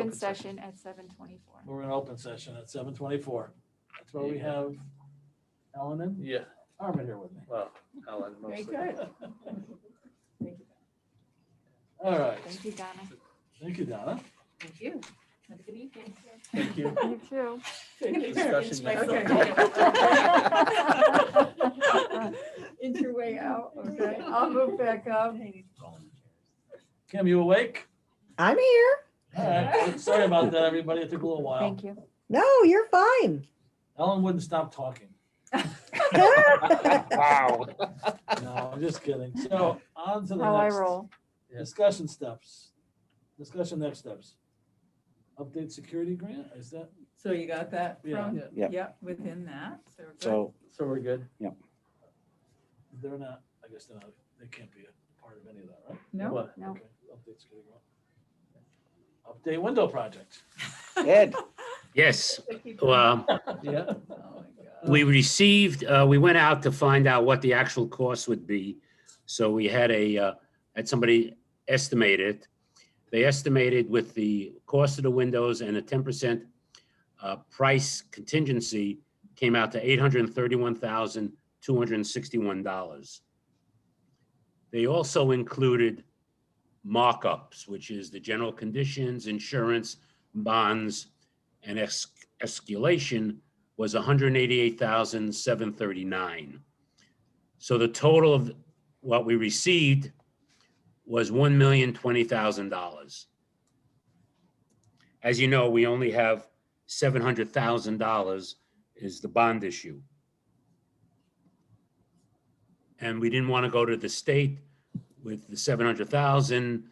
open session at 7:24. We're in open session at 7:24. That's where we have Ellen and Yeah, Armin here with me. well, Ellen Very mostly. good. Thank you. All right. Thank you, Donna. Thank you, Donna. Thank you. Have a good evening. Thank you. You too. Discussion next. Inch your way out, okay? I'll move back up. Kim, you awake? I'm here. All right. Sorry about that, everybody. It took a little while. Thank you. No, you're fine. Ellen wouldn't stop talking. Wow. No, I'm just kidding. So on to the How I next roll. discussion steps. Discussion next steps. Update security grant, is that? So you got that Yeah. from? Yep. Yep, within that, so. we're good. So, So we're good. They're not, I guess they're not, they can't be a part of any of that, right? No, What? No. Okay. Update security grant. Update window project. Ed, Yes, They keep well, Yeah. Oh, my God. we received, we went out to find out what the actual cost would be. So we had had somebody estimate it. They estimated with the cost of the windows and a 10% price contingency came out to $831,261. They also included markups, which is the general conditions, insurance, bonds, and escalation was $188,739. So the total of what we received was $1,020,000. As you know, we only have $700,000 is the bond issue. And we didn't want to go to the state with the 700,000,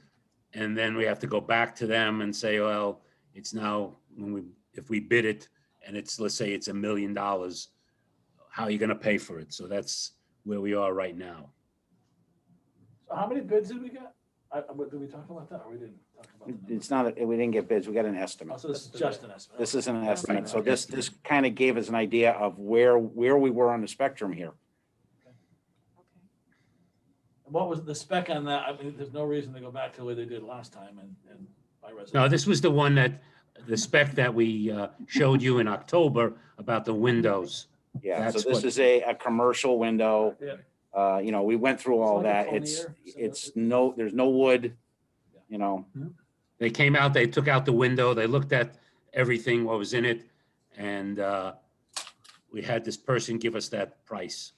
and then we have to go back to them and say, well, it's now if we bid it and it's, let's say it's $1 million, how are you going to pay for it? So that's where we are right now. So how many bids did we get? Did we talk about that or we didn't talk about that? it's not, we didn't get bids, we got an Oh, estimate. so this is just an estimate. This is an estimate, so Okay. this kind of gave us an idea of where we were on the spectrum here. And what was the spec on that? I mean, there's no reason to go back to the way they did last time and by resolution. No, this was the one the spec that we showed you in October about the windows. Yeah, so That's this what- is a commercial window. Yeah. We went through all It's like a that. Fonier, It's so there's no wood, you know. They came out, they took out the window, they looked at everything, what was in it, and we had this person give us that price.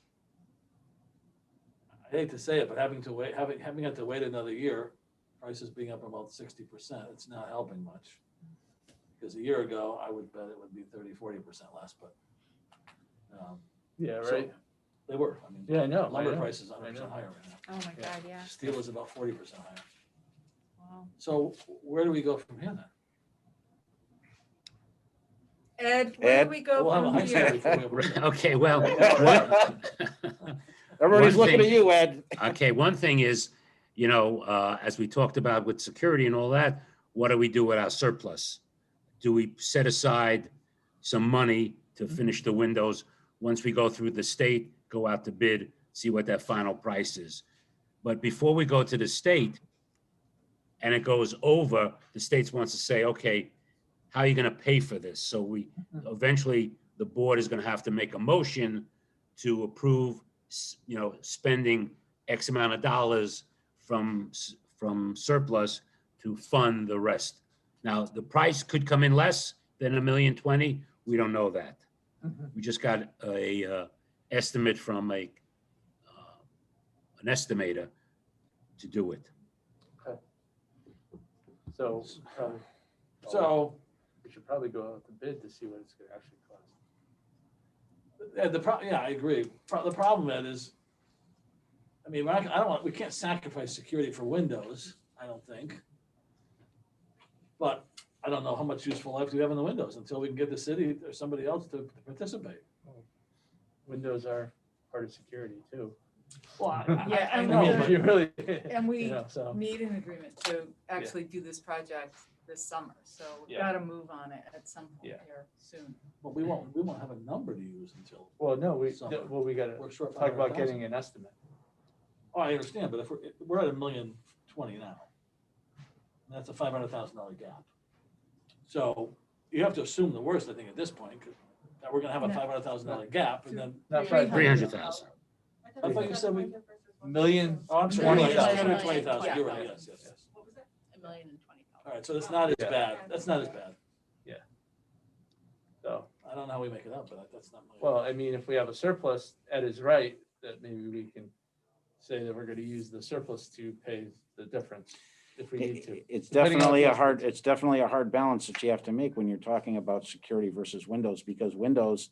I hate to say it, but having had to wait another year, prices being up about 60%, it's not helping much. Because a year ago, I would bet it would be 30-40% less, but Yeah, so right. they were. I mean, Yeah, I know. lumber I know. prices I 100% know. higher right now. Oh, my Yeah. God, yeah. Steel is about 40% higher. Wow. So where do we go from here then? Ed, where Ed? do we go We'll have a from high school here? before we have a window. Okay, well, Everybody's One looking thing- at you, Ed. okay, one thing is, as we talked about with security and all that, what do we do with our surplus? Do we set aside some money to finish the windows? Once we go through the state, go out to bid, see what that final price is. But before we go to the state and it goes over, the state wants to say, okay, how are you going to pay for this? So eventually the board is going to have to make a motion to approve, spending X amount of dollars from surplus to fund the rest. Now, the price could come in less than $1,020,000. We don't know that. We just got a estimate from an estimator to do it. So probably, So we should probably go out to bid to see what it's gonna actually cost. yeah, I agree. The problem, Ed, is, I mean, we can't sacrifice security for windows, I don't think. But I don't know how much useful life do we have in the windows until we can get the city or somebody else to participate. Windows are part of security too. Well, Yeah, I and know, I mean, but you really. And we So, need an agreement to actually do this project this summer, so we've Yeah. got to move on it at some point Yeah. here soon. but we won't have a number to use until well, no, Summer. we gotta we're short. talk about 500,000. getting an estimate. Oh, I understand, but if we're at $1,020,000 now, that's a $500,000 gap. So you have to assume the worst, I think, at this point, 'cause that we're gonna have a No. $500,000 gap, and then, Not 300,000. I thought you said we, million. oh, I'm sorry, $20,000. 320,000, Yeah. you're right, yes, yes, yes. $1,020,000. All right, so that's not as Yeah. bad, that's not as bad. So, I don't know how we make it up, but that's not. my- well, I mean, if we have a surplus, Ed is right, that maybe we can say that we're gonna use the surplus to pay the difference if we need to. It's Depending on definitely the a hard, estimates. it's definitely a hard balance that you have to make when you're talking about security versus windows, because windows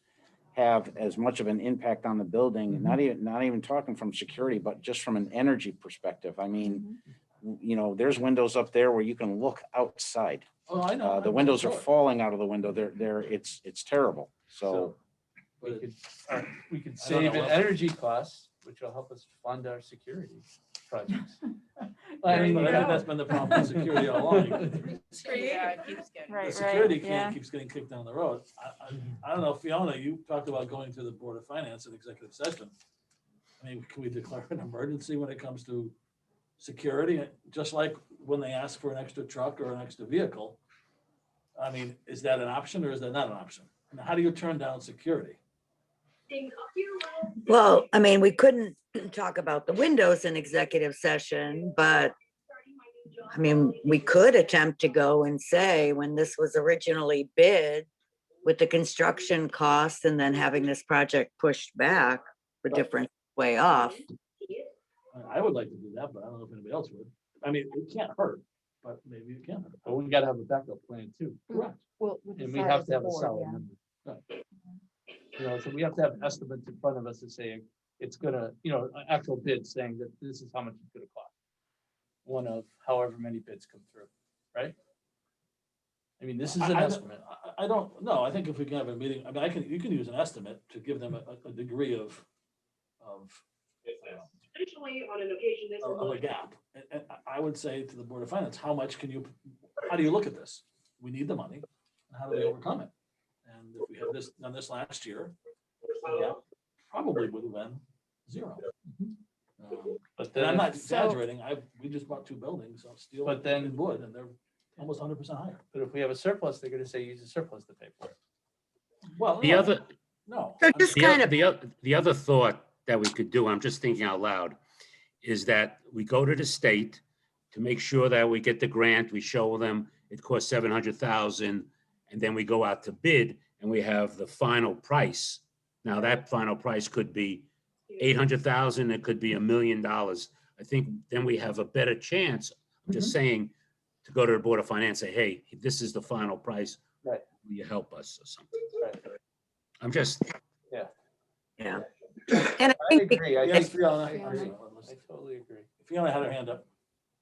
have as much of an impact on the building, not even talking from security, but just from an energy perspective. I mean, you know, there's windows up there where you can look outside. Oh, I know. The windows are falling out of the window. It's terrible. So We could, we could I don't save know in what- energy costs, which will help us fund our security projects. I There mean, you but I think go. that's been the problem with security all along. Yeah, it keeps getting. Right, The security yeah. can keeps getting kicked down the road. I don't know, Fiona, you talked about going to the Board of Finance in executive session. I mean, can we declare an emergency when it comes to security? Just like when they ask for an extra truck or an extra vehicle. I mean, is that an option or is that not an option? And how do you turn down security? Well, I mean, we couldn't talk about the windows in executive session, but I mean, we could attempt to go and say, when this was originally bid with the construction costs and then having this project pushed back, the difference way off. I would like to do that, but I don't know if anybody else would. I mean, it can't hurt, but maybe it can hurt. But we gotta have a backup plan too. Correct. We'll And we decide have as to have a board, solid yeah. number. You know, so we have to have estimates in front of us to say it's gonna, you know, an actual bid saying that this is how much it's gonna cost. One of however many bids come through, right? I mean, this is an estimate. I don't know. I think if we can have a meeting, I mean, you can use an estimate to give them a degree of Additionally, on an occasion, this of a gap. And I would say to the Board of Finance, how do you look at this? We need the money, and how do we overcome it? And if we had done this last year, the gap probably would have been zero. But And I'm then, not exaggerating, we just bought 2 buildings of steel But then- and wood, and they're almost 100% higher. but if we have a surplus, they're gonna say use the surplus to pay for it. Well, The no, other, no. So I'm- just the kind other, of, the other thought that we could do, I'm just thinking out loud, is that we go to the state to make sure that we get the grant, we show them it costs 700,000, and then we go out to bid and we have the final price. Now, that final price could be 800,000, it could be $1 million. I think then we have a better chance, I'm just saying, to go to the Board of Finance, say, hey, this is the final price. Right. Will you help us or something? Right. I'm just, yeah. And I I think, agree, I Yes, think, Fiona. I agree. Let's- I totally agree. Fiona had her hand up.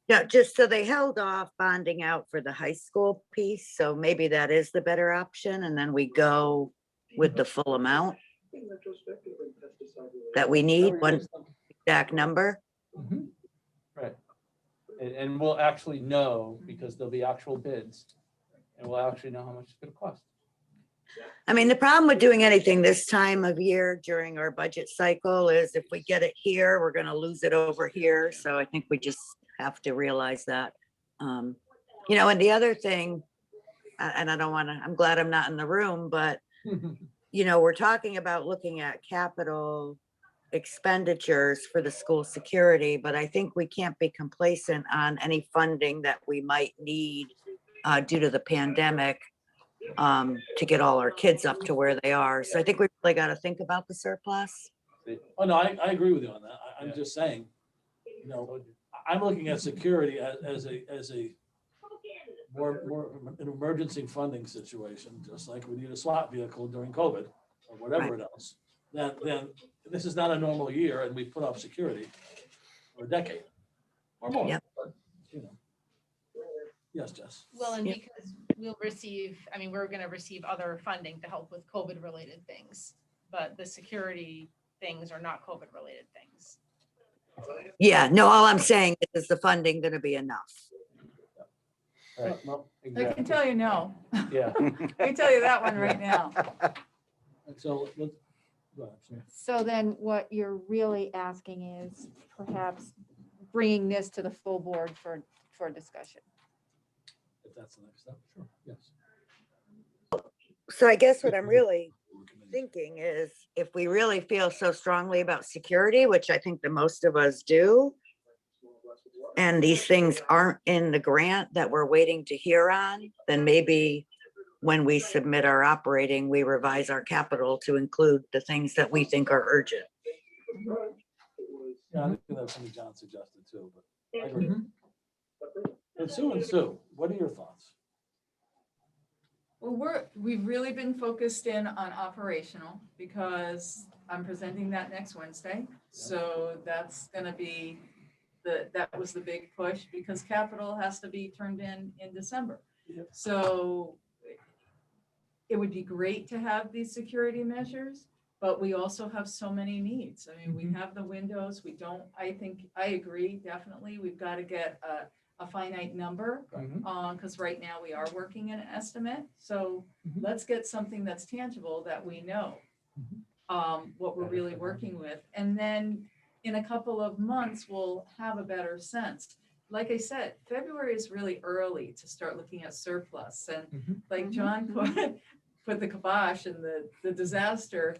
yeah, just so they held off bonding out for the high school piece, so maybe that is the better option, and then we go with the full amount that we need, one exact number. Mhm. Right. And we'll actually know, because there'll be actual bids, and we'll actually know how much it's gonna cost. I mean, the problem with doing anything this time of year during our budget cycle is if we get it here, we're gonna lose it over here. So I think we just have to realize that. You know, and the other thing, and I don't wanna, I'm glad I'm not in the room, but you know, we're talking about looking at capital expenditures for the school security, but I think we can't be complacent on any funding that we might need due to the pandemic to get all our kids up to where they are. So I think we really got to think about the surplus. Oh, no, I agree with you on that. I'm Yeah. just saying, you know, I'm looking at security as a more of an emergency funding situation, just like we need a SWAT vehicle during COVID or whatever else. Then this is not a normal year and we put off security for a decade or more. Yep. But, you know. Yes, Jess. Well, and Yep. because we'll receive, I mean, we're gonna receive other funding to help with COVID-related things, but the security things are not COVID-related things. Yeah, no, all I'm saying is the funding going to be enough. Right, No, I can exactly, tell you no. yeah. I can tell you that one right now. so let's, go ahead, sorry. So then what you're really asking is perhaps bringing this to the full board for discussion. If that's the next step, sure, yes. So I guess what I'm really thinking is if we really feel so strongly about security, which I think the most of us do, and these things aren't in the grant that we're waiting to hear on, then maybe when we submit our operating, we revise our capital to include the things that we think are urgent. Yeah, I think that's something John suggested too, but I agree. And Sue, what are your thoughts? Well, we've really been focused in on operational because I'm presenting that next Wednesday. So that's gonna be that was the big push because capital has to be turned in December. Yep. So it would be great to have these security measures, but we also have so many needs. I mean, we have the windows, we don't, I agree, definitely, we've got to get a finite number. Because right now we are working in an estimate, so let's get something that's tangible that we know what we're really working with. And then in a couple of months, we'll have a better sense. Like I said, February is really early to start looking at surplus. And like John put the kibosh and the disaster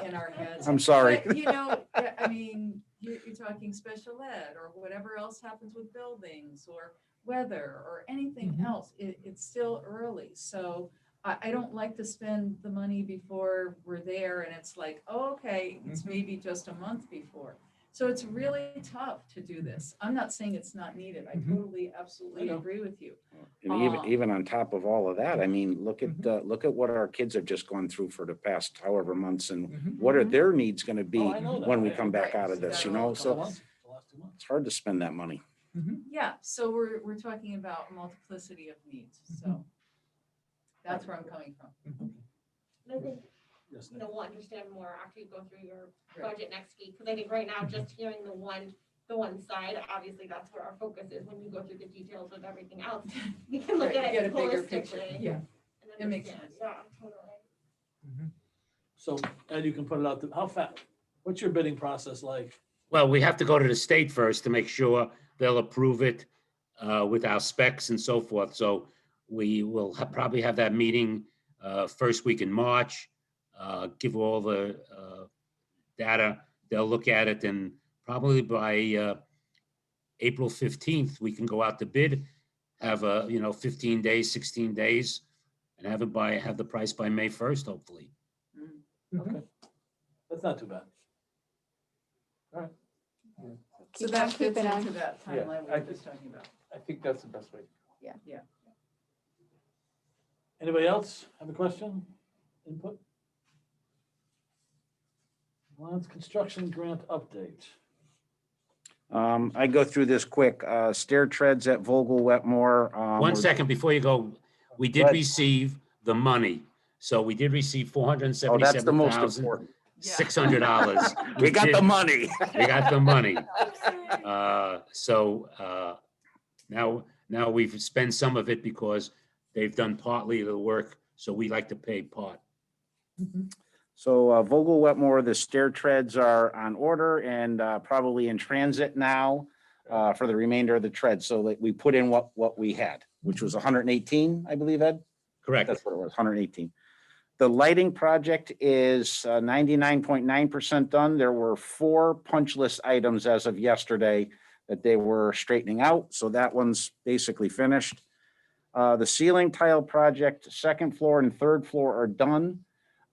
in our heads. I'm sorry. But, you know, I mean, you're talking special ed or whatever else happens with buildings or weather or anything else. It's still early. So I don't like to spend the money before we're there and it's like, oh, okay, it's maybe just a month before. So it's really tough to do this. I'm not saying it's not needed. I totally, absolutely agree with you. And even on top of all of that, I mean, look at what our kids have just gone through for the past however months and what are their needs gonna be Oh, I know that. when we Right. come back out of this, you know? The So last 2 months. it's hard to spend that money. Yeah, so we're talking about a multiplicity of needs. So that's where I'm coming from. And I think, Yes, you know, we'll understand more after you go through your Right. budget next week, because I think right now, just hearing the one side, obviously that's where our focus is. When you go through the details of everything else, we can look Right, at get it a bigger picture. holistically. Yeah, and it makes understand. sense. Yeah, totally. So Ed, you can put it out, how fast, what's your bidding process like? Well, we have to go to the state first to make sure they'll approve it with our specs and so forth. So we will probably have that meeting first week in March, give all the data. They'll look at it and probably by April 15th, we can go out to bid, have 15 days, 16 days, and have the price by May 1st, hopefully. Okay, that's not too bad. All right. So Keep that on fits keeping on. into that Yeah, timeline we I were just talking about. I think that's the best way. Anybody else have a question, input? Lance construction grant update. I go through this quick, stair treads at Vogel Wetmore. 1 second before you go, we Go did ahead. receive the money. So we did receive Oh, that's the most $477,600. important. $600. We got the money. We got the money. Now we've spent some of it because they've done partly of the work, so we like to pay part. So Vogel Wetmore, the stair treads are on order and probably in transit now for the remainder of the treads. So that we put in what we had, which was 118, I believe, Ed? Correct. That's what it was, 118. The lighting project is 99.9% done. There were 4 punch list items as of yesterday that they were straightening out. So that one's basically finished. The ceiling tile project, 2nd floor and 3rd floor are done.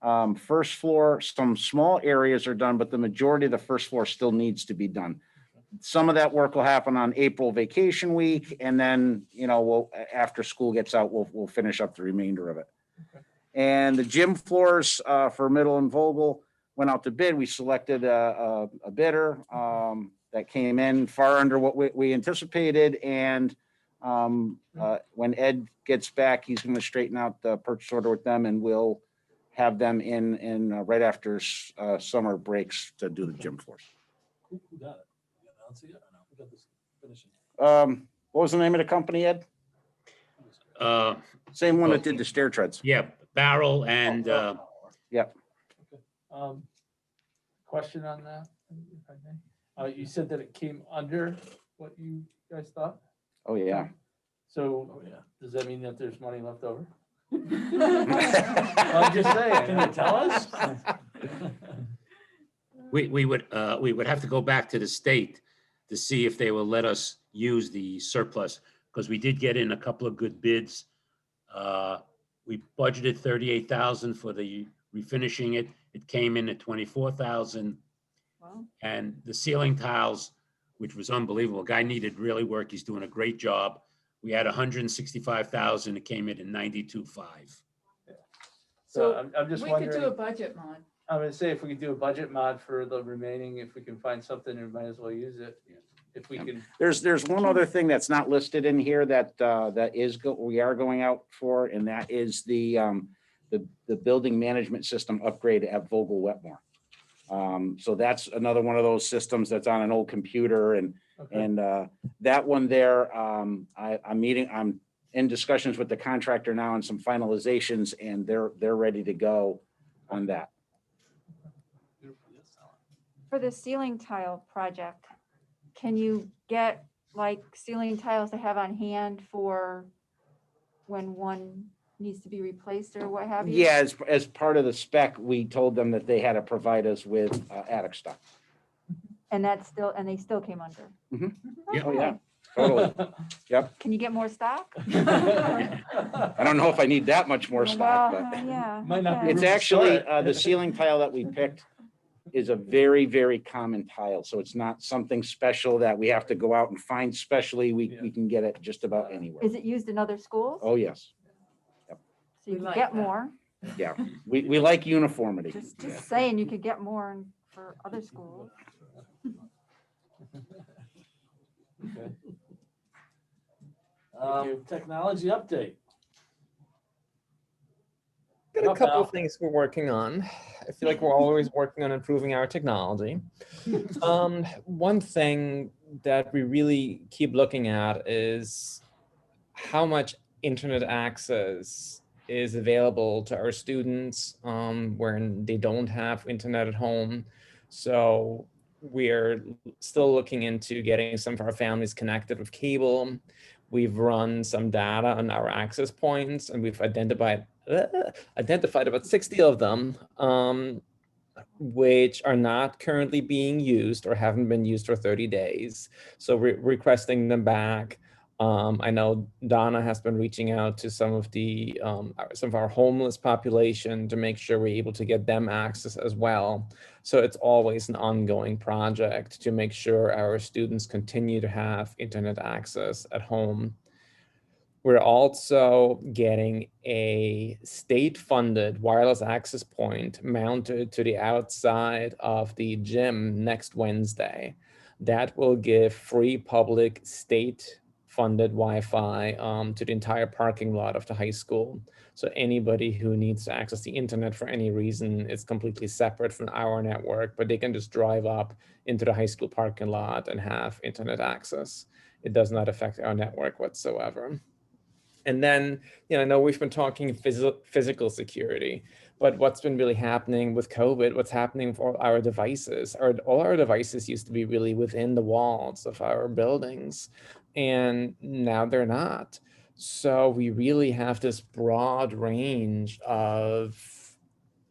1st floor, some small areas are done, but the majority of the 1st floor still needs to be done. Some of that work will happen on April vacation week, and then, after school gets out, we'll finish up the remainder of it. Okay. And the gym floors for Middle and Vogel went out to bid. We selected a bidder that came in far under what we anticipated. And when Ed gets back, he's going to straighten out the purchase order with them, and we'll have them in right after summer breaks to do the gym floors. Who got it? You announce it yet or no? Who got this finishing? What was the name of the company, Ed? Same one that did the stair treads. Yeah, Barrel and Question on that, if I may. You said that it came under what you guys thought? Oh, yeah. So Oh, yeah. does that mean that there's money left over? I'm just saying. Can you tell us? We would have to go back to the state to see if they will let us use the surplus, because we did get in a couple of good bids. We budgeted 38,000 for the refinishing it. It came in at 24,000. Wow. And the ceiling tiles, which was unbelievable. Guy needed really work. He's doing a great job. We had 165,000. It came in at 92.5. So So I'm just we could do a wondering, budget mod. I'm gonna say if we could do a budget mod for the remaining, if we can find something, we might as well use it. If we can, There's one other thing that's not listed in here that, we are going out for, and that is the building management system upgrade at Vogel Wetmore. So that's another one of those systems that's on an old computer, and okay. that one there, I'm in discussions with the contractor now on some finalizations, and they're ready to go on that. For the ceiling tile project, can you get like ceiling tiles to have on hand for when one needs to be replaced or what have you? Yeah, as part of the spec, we told them that they had to provide us with attic stuff. And that's still, and they still came under? Mhm. Yeah. Oh, yeah, Okay. totally. Can you get more stock? I don't know if I need that much more stock, Well, but yeah. Might not be okay. it's actually, the ceiling tile that we picked is a very, very common tile. So it's not something special that we have to go out and find specially. We can get it just about anywhere. Is it used in other schools? Oh, yes. So We you can like get that. more. Yeah, we like uniformity. Just saying, you could get more for other schools. Okay. Technology update. Got a Up, couple Al. of things we're working on. I feel like we're always working on improving our technology. One thing that we really keep looking at is how much internet access is available to our students when they don't have internet at home. So we're still looking into getting some of our families connected with cable. We've run some data on our access points, and we've identified about 60 of them, which are not currently being used or haven't been used for 30 days. So we're requesting them back. I know Donna has been reaching out to some of our homeless population to make sure we're able to get them access as well. So it's always an ongoing project to make sure our students continue to have internet access at home. We're also getting a state-funded wireless access point mounted to the outside of the gym next Wednesday. That will give free public state-funded Wi-Fi to the entire parking lot of the high school. So anybody who needs to access the internet for any reason is completely separate from our network, but they can just drive up into the high school parking lot and have internet access. It does not affect our network whatsoever. And then, I know we've been talking physical security, but what's been really happening with COVID, what's happening for our devices, all our devices used to be really within the walls of our buildings, and now they're not. So we really have this broad range of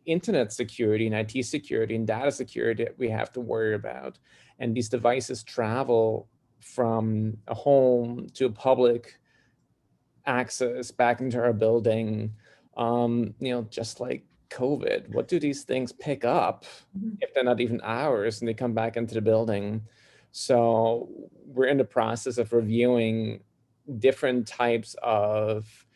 internet security and IT security and data security that we have to worry about. And these devices travel from a home to a public access back into our building, just like COVID. What do these things pick up if they're not even ours and they come back into the building? So we're in the process of reviewing different types of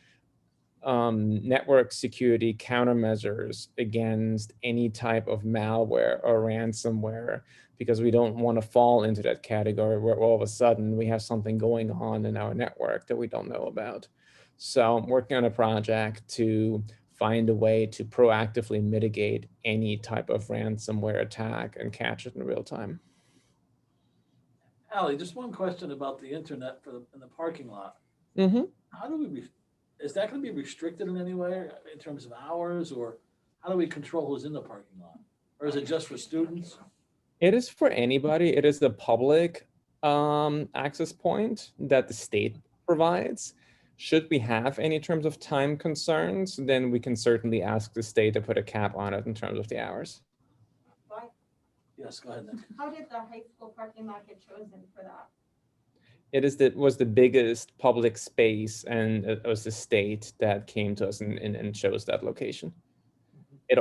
network security countermeasures against any type of malware or ransomware, because we don't want to fall into that category where all of a sudden we have something going on in our network that we don't know about. So I'm working on a project to find a way to proactively mitigate any type of ransomware attack and catch it in real time. Allie, just one question about the internet in the parking lot. Mm-hmm. How do is that going to be restricted in any way in terms of hours, or how do we control who's in the parking lot? Or is it just for students? It is for anybody. It is the public access point that the state provides. Should we have any terms of time concerns, then we can certainly ask the state to put a cap on it in terms of the hours. Why- Yes, go ahead, Nick. How did the high school parking lot get chosen for that? Was the biggest public space, and it was the state that came to us and chose that location. It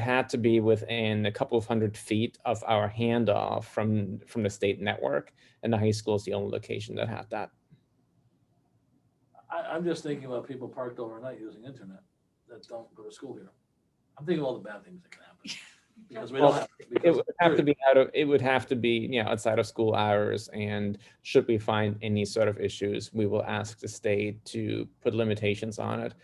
had to be within a couple of 100 feet of our handoff from the state network, and the high school is the only location that had that. I'm just thinking about people parked overnight using internet that don't go to school here. I'm thinking of all the bad things that can happen. Because we don't have. It would have to be it would have to be, outside of school hours, and should we find any sort of issues, we will ask the state to put limitations on it.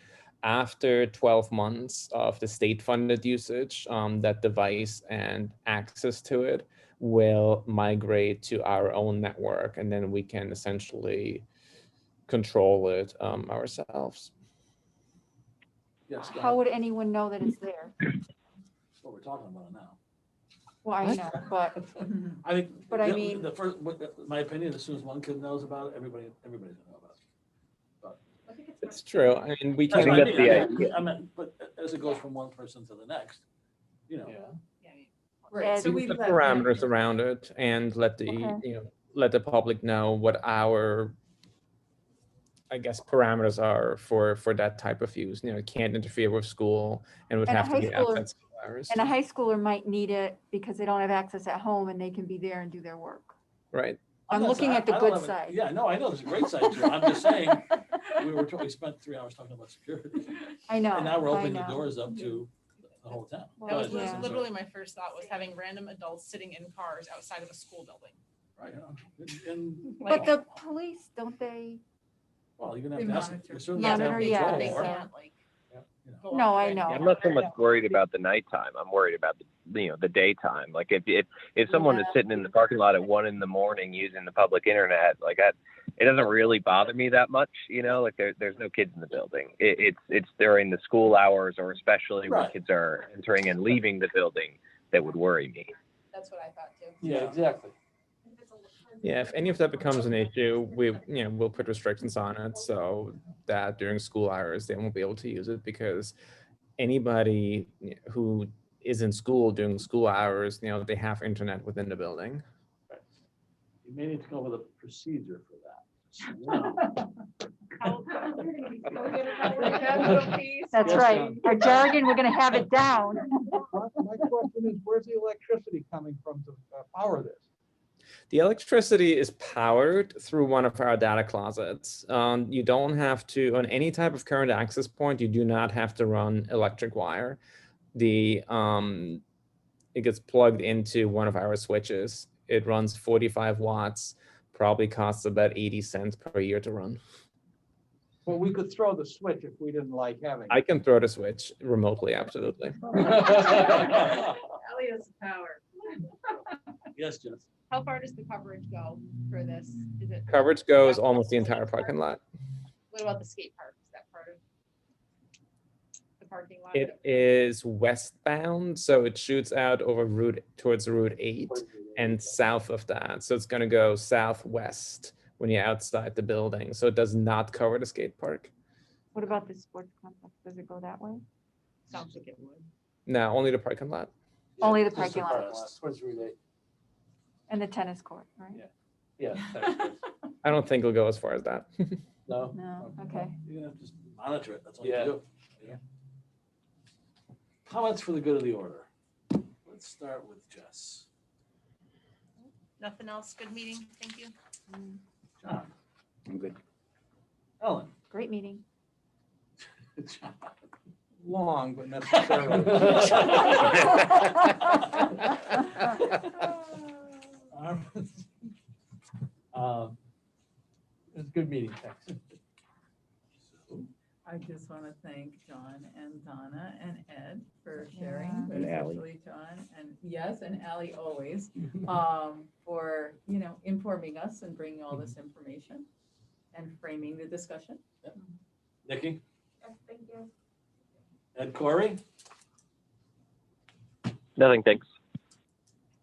After 12 months of the state-funded usage, that device and access to it will migrate to our own network, and then we can essentially control it ourselves. Yes, go How ahead. would anyone know that it's there? That's what we're talking about now. Well, I know, but I think. But I mean- The first, my opinion, as soon as one kid knows about it, everybody's gonna know about it. I think It's true. I mean, we That's can. what I that's mean. the I mean, idea. I mean, but as it goes from one person to the next, Yeah. Right, so And- we Put let parameters them- around it and let the, Okay. let the public know what our, I guess, parameters are for that type of use. It can't interfere with school and would And a have to be high schooler- outside school hours. And a high schooler might need it because they don't have access at home and they can be there and do their work. Right. I'm not looking saying- at the I don't good have a- side. Yeah, no, I know, there's a great side to it. I'm just saying, we spent 3 hours talking about security. I know. And now we're I opening the know. doors up to the whole town. Well, That was Go ahead, yeah. Susan. literally my first thought, was having random adults sitting in cars outside of a school building. Right, yeah. And, But the police, don't they? well, you're gonna They have to ask. monitor. you certainly have to have Monitor, yeah, control They over it, can't like. you know. go No, off I grid. know. I'm not so much worried about the nighttime. I'm worried about the daytime. Like if someone is Yeah. sitting in the parking lot at 1 a.m. using the public internet, like that, it doesn't really bother me that much. Like there's no kids in the building. It's during the school hours, or especially when Right. kids are entering and leaving the building, that would worry me. That's what I thought too. Yeah, exactly. Yeah, if any of that becomes an issue, we'll put restrictions on it so that during school hours, they won't be able to use it, because anybody who is in school during school hours, they have internet within the building. You may need to come up with a procedure for that. That's Yes, right. John. Our jargon, we're gonna have it down. My question is, where's the electricity coming from to power this? The electricity is powered through one of our data closets. You don't have to, on any type of current access point, you do not have to run electric wire. It gets plugged into one of our switches. It runs 45 watts, probably costs about 80 cents per year to run. Well, we could throw the switch if we didn't like having I it. can throw the switch remotely, absolutely. Elias power. Yes, Jeff. How far does the coverage go for this? Is it? Coverage goes almost the entire parking lot. What about the skate park? Is that part of the parking lot? It is westbound, so it shoots out over towards Route 8 and south of that. So it's going to go southwest when you're outside the building. So it does not cover the skate park. What about the sports complex? Does it go that way? Sounds like it would. No, only the parking lot. Only the Just parking lot. Towards Route 8. And the tennis court, right? Yeah. that's good. I don't think it'll go as far as that. No? No, okay. You're gonna have to just monitor it, that's all you Yeah. do. Yeah. Comments for the good of the order. Let's start with Jess. Nothing else? Good meeting. Thank you. John. I'm good. Ellen. Great meeting. John. Long, but necessarily. It's a good meeting, thanks. I just want to thank John and Donna and Ed for sharing, Yeah. but And Ally. especially John, and yes, and Ally always, for, informing us and bringing all this information and framing the discussion. Nikki, Yes, thank you. Ed Corey, Nothing, thanks.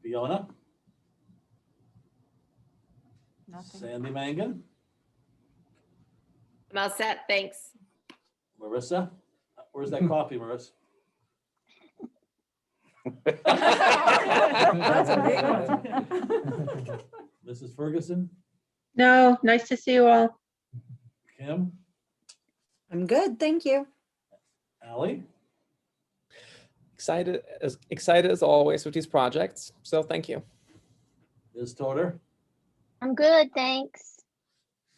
Fiona, Nothing. Sandy Mangan, I'm all set, thanks. Marissa? Where's that coffee, Marissa? That's a big one. Mrs. Ferguson? No, nice to see you all. Kim? I'm good, thank you. Ally? Excited as always with these projects. So thank you. Ms. Toder? I'm good, thanks.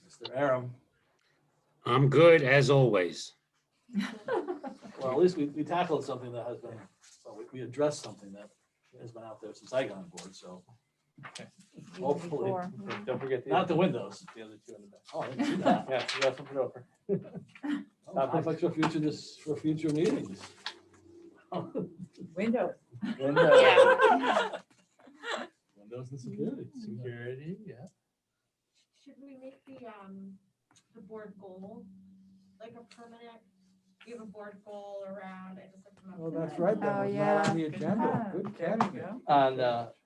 Mr. Aram? I'm good as always. Well, at least we tackled something that has been, well, we addressed something that has been out there since I got on board, so. Hopefully, Before. Don't forget not the windows. the other two in the back. Oh, I didn't see that. Yeah, you got something over. Topics for future, for future meetings. Windows. Windows and security. Security, yeah. Should we make the board goal like a permanent, we have a board goal around, I just looked them up. Oh, that's today. right. That Oh, was not yeah. on the agenda. Good catching it.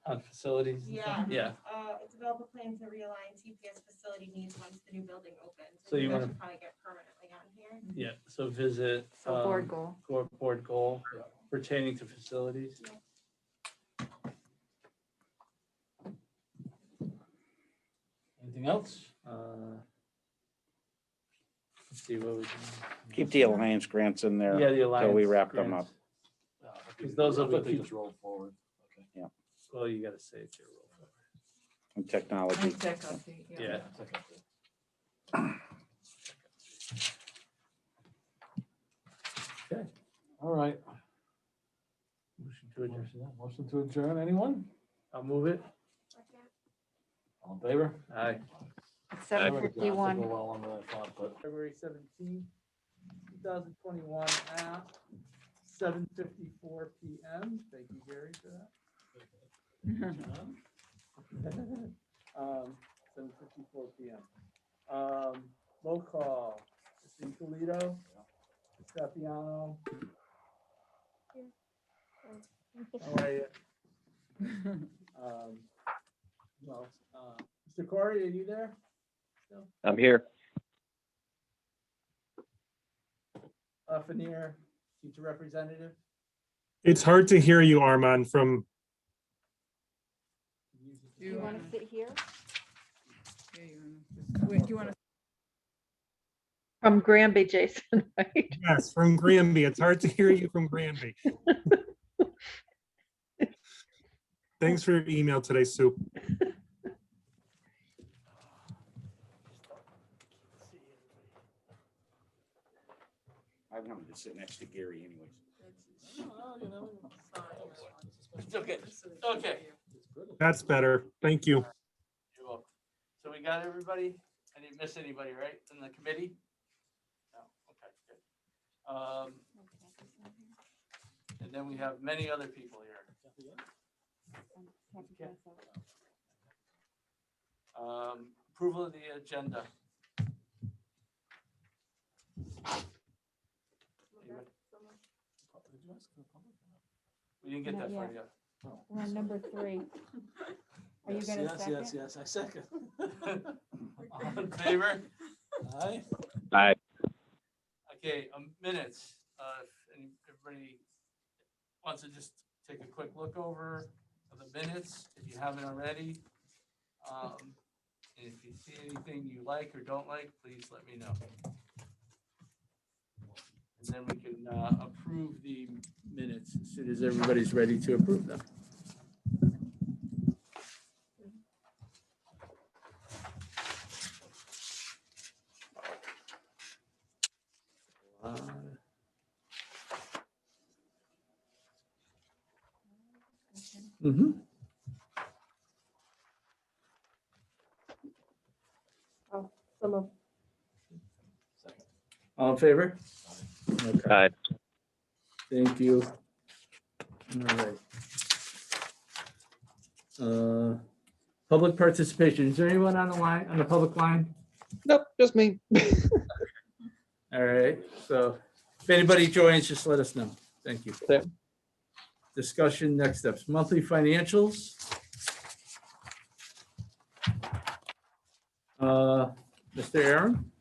On facilities. and stuff? Yeah. Yeah. Develop a plan to realign TPS facility needs once the new building opens. So you that wanna- should probably get permanently on here. Yeah, so visit. So board goal. Board goal pertaining to facilities. Anything else? Let's see what we can. Keep the Alliance grants in there. Yeah, the alliance. Till we wrap them up. grants. Because those are I the thought they people- just rolled forward. Okay. Well, you gotta say it's your role. And technology. And tech update, Yeah. It's okay. Okay, all right. Motion to adjourn. Motion to adjourn, anyone? I'll move it. All in favor? Aye. It's 7:51. Well, under that thought, but February 17th, 2021 at 7:54 PM. Thank you, Gary, for that. 7:54 PM. Roll call. Mr. Toledo. Capiano. How are you? Well, Mr. Corey, are you there? Still? I'm here. Fanier, teacher representative. It's hard to hear you, Armand, from, Do you want to sit here? Wait, do you want to? From Granby, Jason, right? yes, from Granby. It's hard to hear you from Granby. Thanks for your email today, Sue. I wanted to sit next to Gary anyways. It's okay. Okay. That's better. Thank you. You're welcome. So we got everybody? I didn't miss anybody, right, in the committee? No, okay, good. And then we have many other people here. Approval of the agenda. We didn't get Not that far yet. yet. We're on number 3. Are you Yes, gonna yes, second? yes, yes, I second. All in favor? Aye. Aye. Okay, minutes. Everybody wants to just take a quick look over of the minutes, if you haven't already. And if you see anything you like or don't like, please let me know. And then we can approve the minutes as soon as everybody's ready to approve them. Mm-hmm. Some of All in favor? Okay, Aye. thank you. All right. Public participation. Is there anyone on the line, on the public line? Nope, just me. All right, so if anybody joins, just let us know. Thank you. There. Discussion, next steps, monthly financials. Mr. Aaron?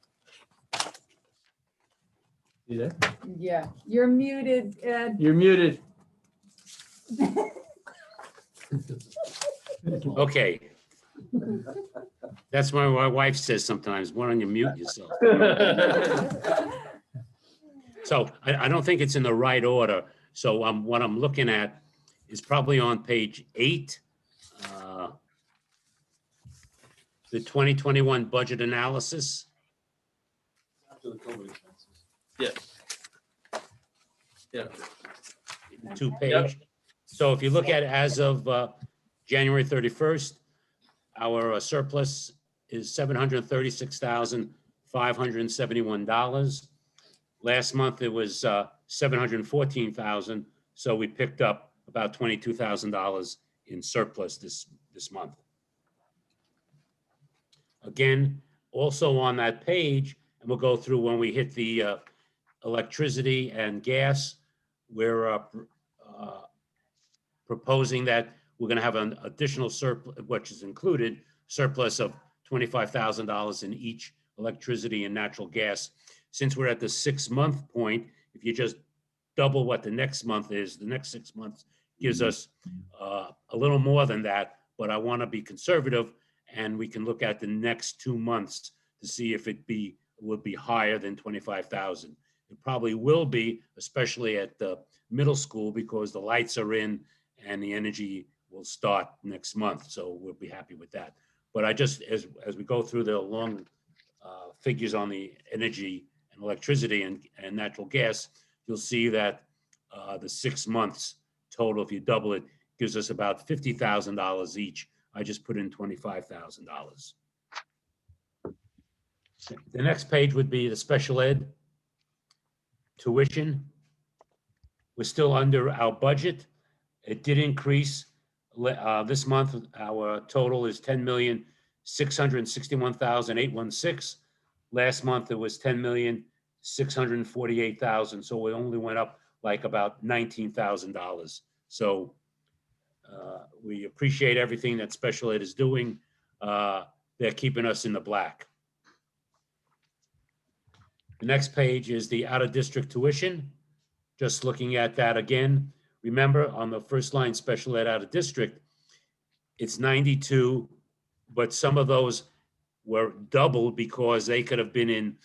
You there? Yeah, you're muted, Ed. You're muted. Okay. That's why my wife says sometimes, why don't you mute yourself? So I don't think it's in the right order. So what I'm looking at is probably on page 8. The 2021 budget analysis. After the COVID expenses. Yes. Yeah. 2-page. So if you look at as of January 31st, our surplus is $736,571. Last month, it was $714,000. So we picked up about $22,000 in surplus this month. Again, also on that page, and we'll go through when we hit the electricity and gas, we're proposing that we're going to have an additional surplus, which is included, surplus of $25,000 in each electricity and natural gas. Since we're at the 6-month point, if you just double what the next month is, the next 6 months gives us a little more than that, but I want to be conservative, and we can look at the next 2 months to see if it would be higher than 25,000. It probably will be, especially at the middle school, because the lights are in and the energy will start next month. So we'll be happy with that. But I just, as we go through the long figures on the energy and electricity and natural gas, you'll see that the 6 months total, if you double it, gives us about $50,000 each. I just put in $25,000. The next page would be the special ed tuition. We're still under our budget. It did increase this month. Our total is $10,661,816. Last month it was $10,648,000. So we only went up like about $19,000. So we appreciate everything that special ed is doing. They're keeping us in the black. The next page is the out-of-district tuition. Just looking at that again. Remember, on the first line, special ed out-of-district, it's 92, but some of those were doubled because they could have been in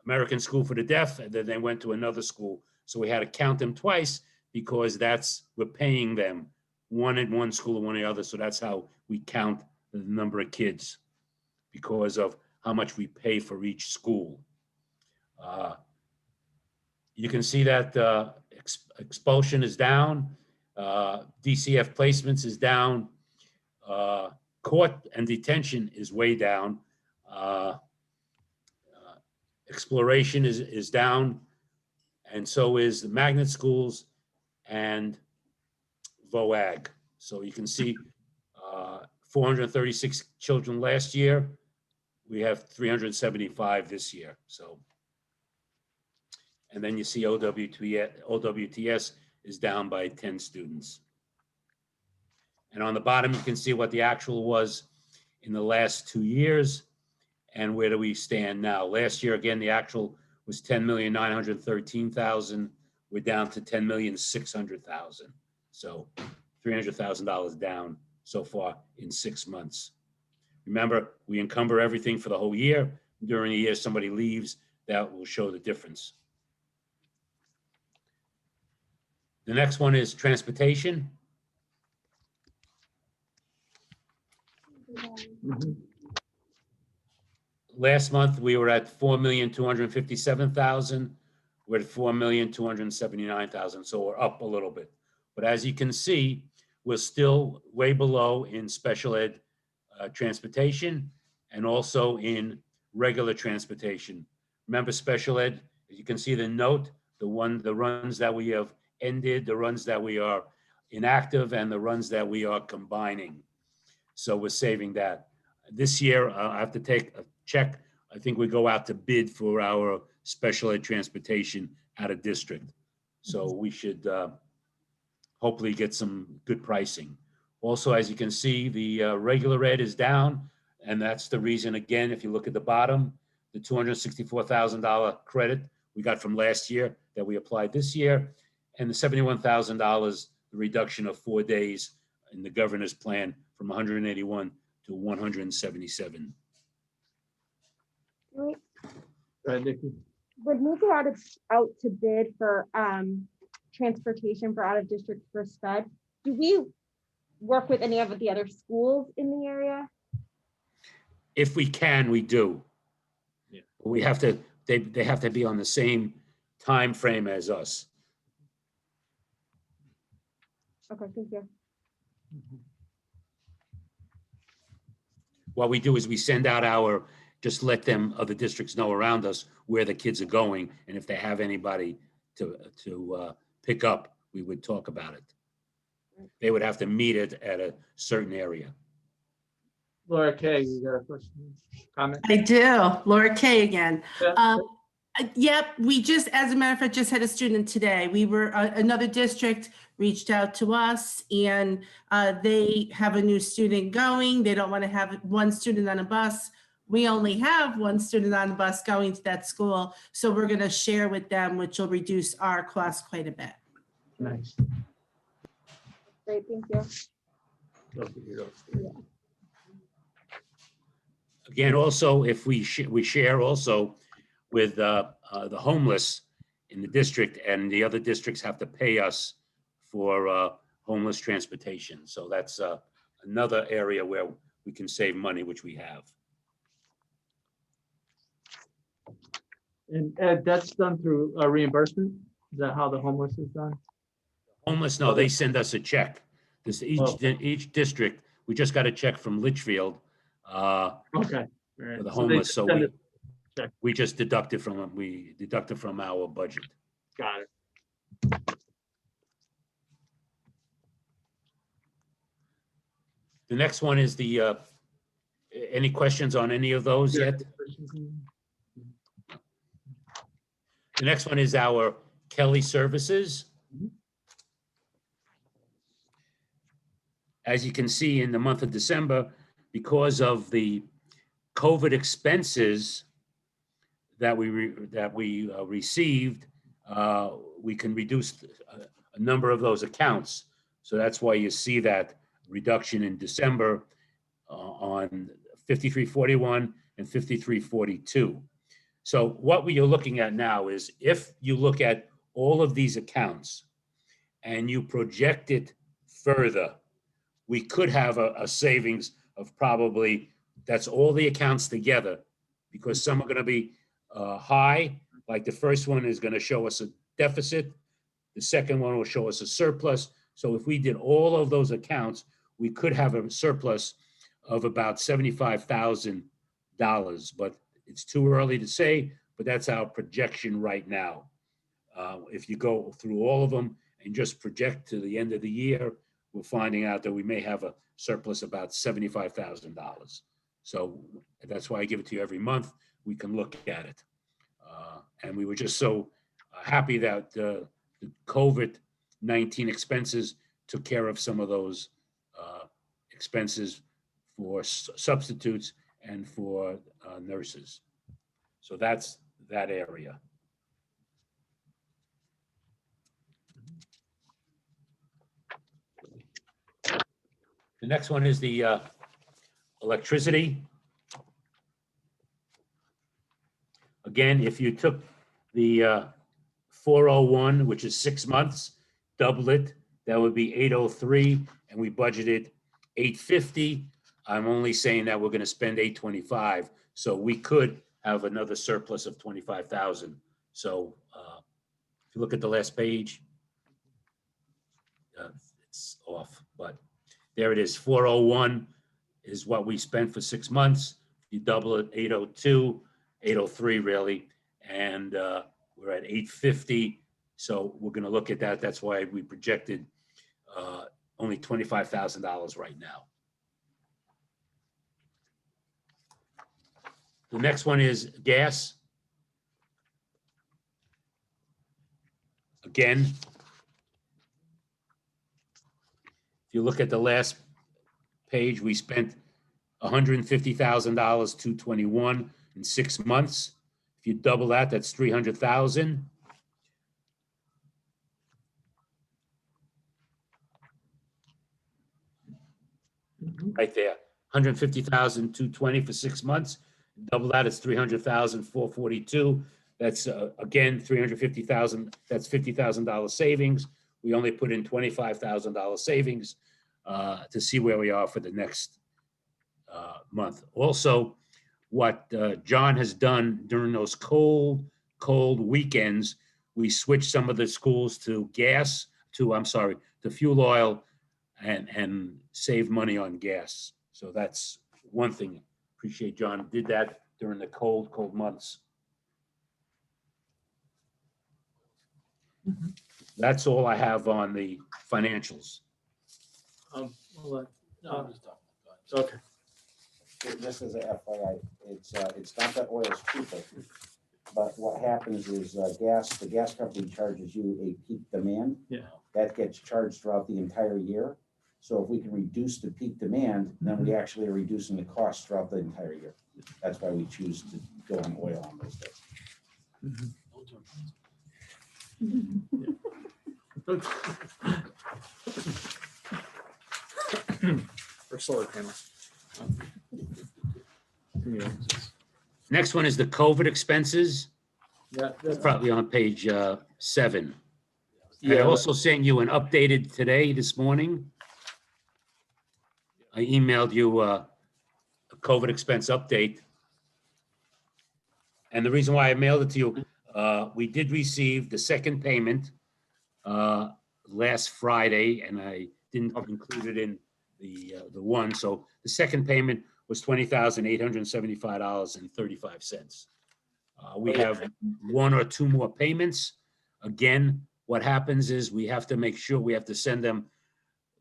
American School for the Deaf, and then they went to another school. So we had to count them twice because we're paying them, one at one school and one at the other. So that's how we count the number of kids, because of how much we pay for each school. You can see that expulsion is down, DCF placements is down, court and detention is way down, exploration is down, and so is the magnet schools and VOAG. So you can see 436 children last year. We have 375 this year. So, and then you see OWTS is down by 10 students. And on the bottom, you can see what the actual was in the last 2 years and where do we stand now. Last year, again, the actual was 10,913,000. We're down to 10,600,000. So $300,000 down so far in 6 months. Remember, we encumber everything for the whole year. During the year, somebody leaves, that will show the difference. The next one is transportation. Last month, we were at 4,257,000. We're at 4,279,000, so we're up a little bit. But as you can see, we're still way below in special ed transportation and also in regular transportation. Remember, special ed, you can see the note, the runs that we have ended, the runs that we are inactive, and the runs that we are combining. So we're saving that. This year, I have to take a check. I think we go out to bid for our special ed transportation out of district. So we should hopefully get some good pricing. Also, as you can see, the regular ed is down, and that's the reason, again, if you look at the bottom, the $264,000 credit we got from last year that we applied this year, and the $71,000, the reduction of 4 days in the governor's plan from 181 to 177. Go ahead, Nikki. When we go out to bid for transportation for out of district for sped, do we work with any of the other schools in the area? If we can, we do. Yeah. We have to, they have to be on the same time frame as us. Okay, thank you. What we do is we send out just let them, other districts know around us where the kids are going, and if they have anybody to pick up, we would talk about it. They would have to meet it at a certain area. Laura Kay, you got a question, comment? I do. Laura Kay again. Yeah. Yep, we just, as a matter of fact, just had a student today. We were, another district reached out to us and they have a new student going. They don't want to have one student on a bus. We only have one student on the bus going to that school. So we're going to share with them, which will reduce our cost quite a bit. Nice. Great, thank you. Yeah. Again, also, if we share also with the homeless in the district, and the other districts have to pay us for homeless transportation. So that's another area where we can save money, which we have. And Ed, that's done through reimbursement? Is that how the homeless is done? Homeless, no, they send us a check. Oh. Each district, we just got a check from Litchfield Okay. All right. for the So they homeless, so send it- check. we just deducted from them, we deducted from our budget. Got it. The next one is any questions on any of those yet? The next one is our Kelly Services. As you can see, in the month of December, because of the COVID expenses that we received, we can reduce a number of those accounts. So that's why you see that reduction in December on 5341 and 5342. So what we are looking at now is, if you look at all of these accounts and you project it further, we could have a savings of probably, that's all the accounts together, because some are going to be high, like the first one is going to show us a deficit, the second one will show us a surplus. So if we did all of those accounts, we could have a surplus of about $75,000, but it's too early to say, but that's our projection right now. If you go through all of them and just project to the end of the year, we're finding out that we may have a surplus about $75,000. So that's why I give it to you every month. We can look at it. And we were just so happy that the COVID-19 expenses took care of some of those expenses for substitutes and for nurses. So that's that area. The next one is the electricity. Again, if you took the 401, which is 6 months, double it, that would be 803, and we budgeted 850. I'm only saying that we're going to spend 825, so we could have another surplus of 25,000. So if you look at the last page, it's off, but there it is. 401 is what we spent for 6 months. You double it, 802, 803 really, and we're at 850. So we're going to look at that. That's why we projected only $25,000 right now. The next one is gas. Again, if you look at the last page, we spent $150,000, 221 in 6 months. If If you double that, that's 300,000. Right there, 150,000, 220 for 6 months. Double that, it's 300,000, 442. That's again, 350,000, that's $50,000 savings. We only put in $25,000 savings to see where we are for the next month. Also, what John has done during those cold weekends, we switched some of the schools to to fuel oil and save money on gas. So that's one thing. Appreciate John did that during the cold months. That's all I have on the financials. No, I'm just talking. Okay. Just as a FYI, it's not that oil is cheaper, but what happens is the gas company charges you a peak demand. Yeah. That gets charged throughout the entire year. So if we can reduce the peak demand, then we actually are reducing the cost throughout the entire year. That's why we choose to go on oil on those days. For solar panels. Next one is the COVID expenses. Yeah. It's probably on page 7. I Yeah. also sent you an updated today, this morning. I emailed you a COVID expense update. And the reason why I mailed it to you, we did receive the second payment last Friday, and I didn't include it in the one. So the second payment was $20,875.35. We have 1 or 2 more payments. Again, what happens is we have to make sure we have to send them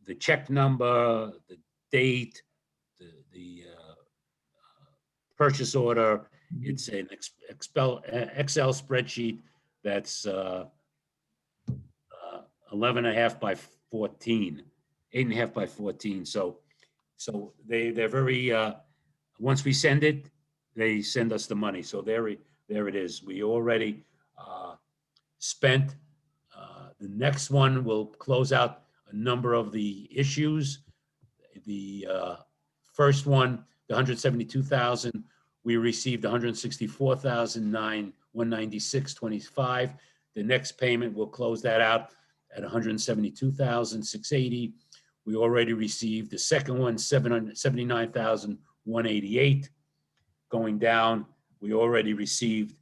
the check number, the date, the purchase order. It's an Excel spreadsheet that's 11.5 by 14, 8.5 by 14. So they're very, once we send it, they send us the money. So there it is. We already spent. The next one will close out a number of the issues. The first one, the 172,000, we received 196,196.25. The next payment will close that out at 172,680. We already received the second one, 779,188. Going down, we already received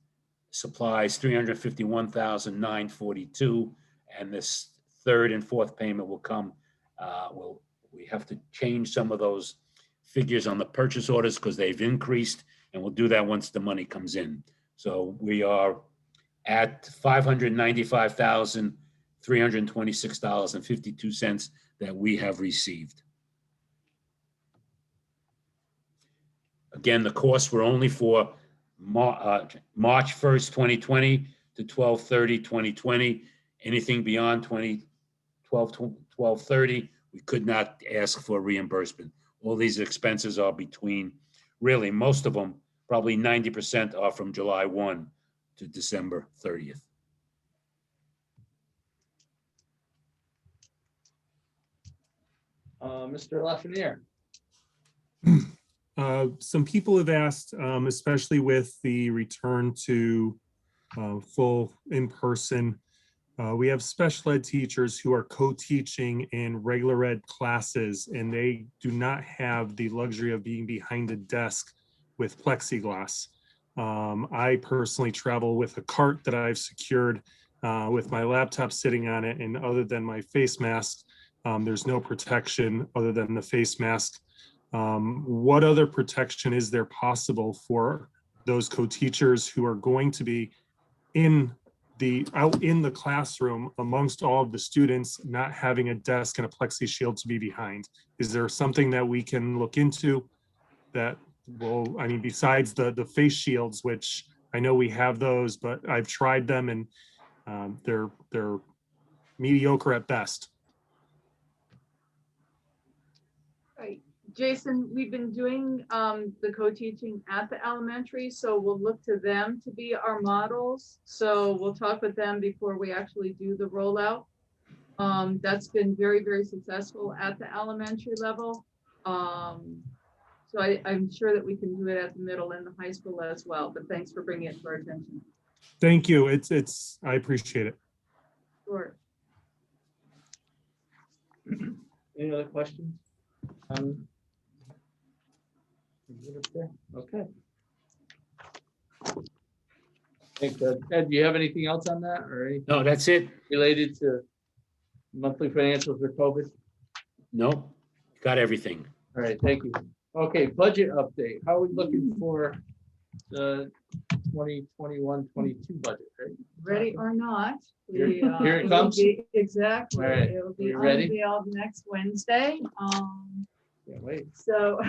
supplies, 351,942. And this third and fourth payment will come. We have to change some of those figures on the purchase orders because they've increased, and we'll do that once the money comes in. So we are at $595,326.52 that we have received. Again, the costs were only for March 1st, 2020 to 12/30/2020. Anything beyond 12/30, we could not ask for reimbursement. All these expenses are between, really, most of them, probably 90% are from July 1 to December 30th. Mr. Lafreniere. Some people have asked, especially with the return to full in-person, we have special ed teachers who are co-teaching in regular ed classes, and they do not have the luxury of being behind a desk with plexiglass. I personally travel with a cart that I've secured with my laptop sitting on it, and other than my face mask, there's no protection other than the face mask. What other protection is there possible for those co-teachers who are going to be out in the classroom amongst all of the students, not having a desk and a plexi shield to be behind? Is there something that we can look into that will, I mean, besides the face shields, which I know we have those, but I've tried them and they're mediocre at best. Jason, we've been doing the co-teaching at the elementary, so we'll look to them to be our models. So we'll talk with them before we actually do the rollout. That's been very, very successful at the elementary level. So I'm sure that we can do it at the middle and the high school as well, but thanks for bringing it to our attention. Thank you. I appreciate it. Sure. Any other questions? Okay. Thanks, Ed. Ed, do you have anything else on that or anything No, that's it. related to monthly financials or COVID? No, got everything. All right, thank you. Okay, budget update. How are we looking for the 2021-22 budget, right? Ready or not. Here- we, here it will comes? be- Exactly. All right, It'll be we ready? unveiled next Wednesday. Yeah, wait. So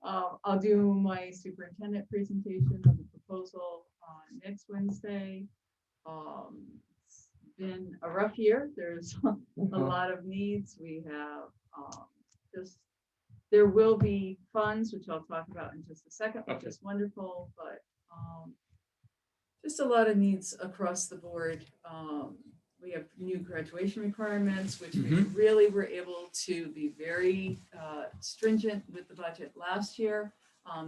I'll do my superintendent presentation of the proposal on next Wednesday. It's been a rough year. There's a lot of needs. We have there will be funds, which I'll talk about in just a second, which Okay. is wonderful, but just a lot of needs across the board. We have new graduation requirements, which we really were able to be very stringent with the budget last year.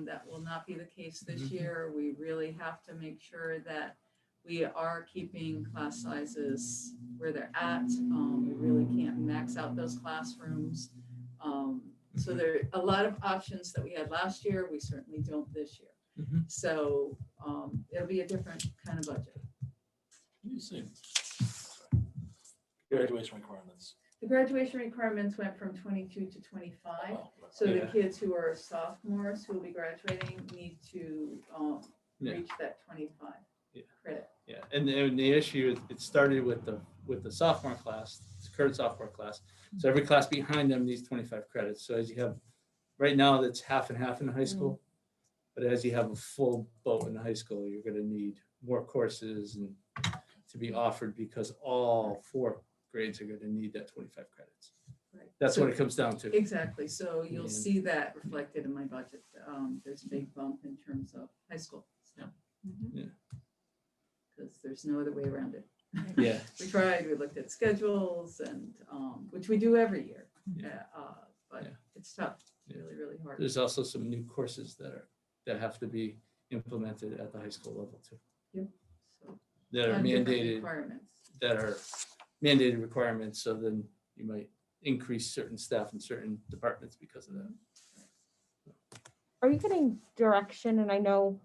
That will not be the case this year. We really have to make sure that we are keeping class sizes where they're at. We really can't max out those classrooms. So there are a lot of options that we had last year. We certainly don't this year. So it'll be a different kind of budget. Let me see. Graduation requirements. The graduation requirements went from 22 to 25. So the Yeah. kids who are sophomores who will be graduating need to Yeah. reach that 25 Yeah. credit. Yeah, and the issue is it started with the sophomore class, the current sophomore class. So every class behind them needs 25 credits. So as you have, right now that's half and half in high school. But as you have a full boat in high school, you're gonna need more courses and to be offered because all 4 grades are gonna need that 25 credits. Right. That's So- what it comes down to. Exactly. So you'll And- see that reflected in my budget. There's a big bump in terms of high school. So. Yeah. Because there's no other way around it. Yeah. We tried, we looked at schedules and, which we do every year. Yeah. But Yeah. it's tough. It's Yeah. really, really hard. There's also some new courses that have to be implemented at the high school level too. Yep. So, That are and different mandated, requirements. that are mandated requirements, so then you might increase certain staff in certain departments because of that. Are you getting direction? And I know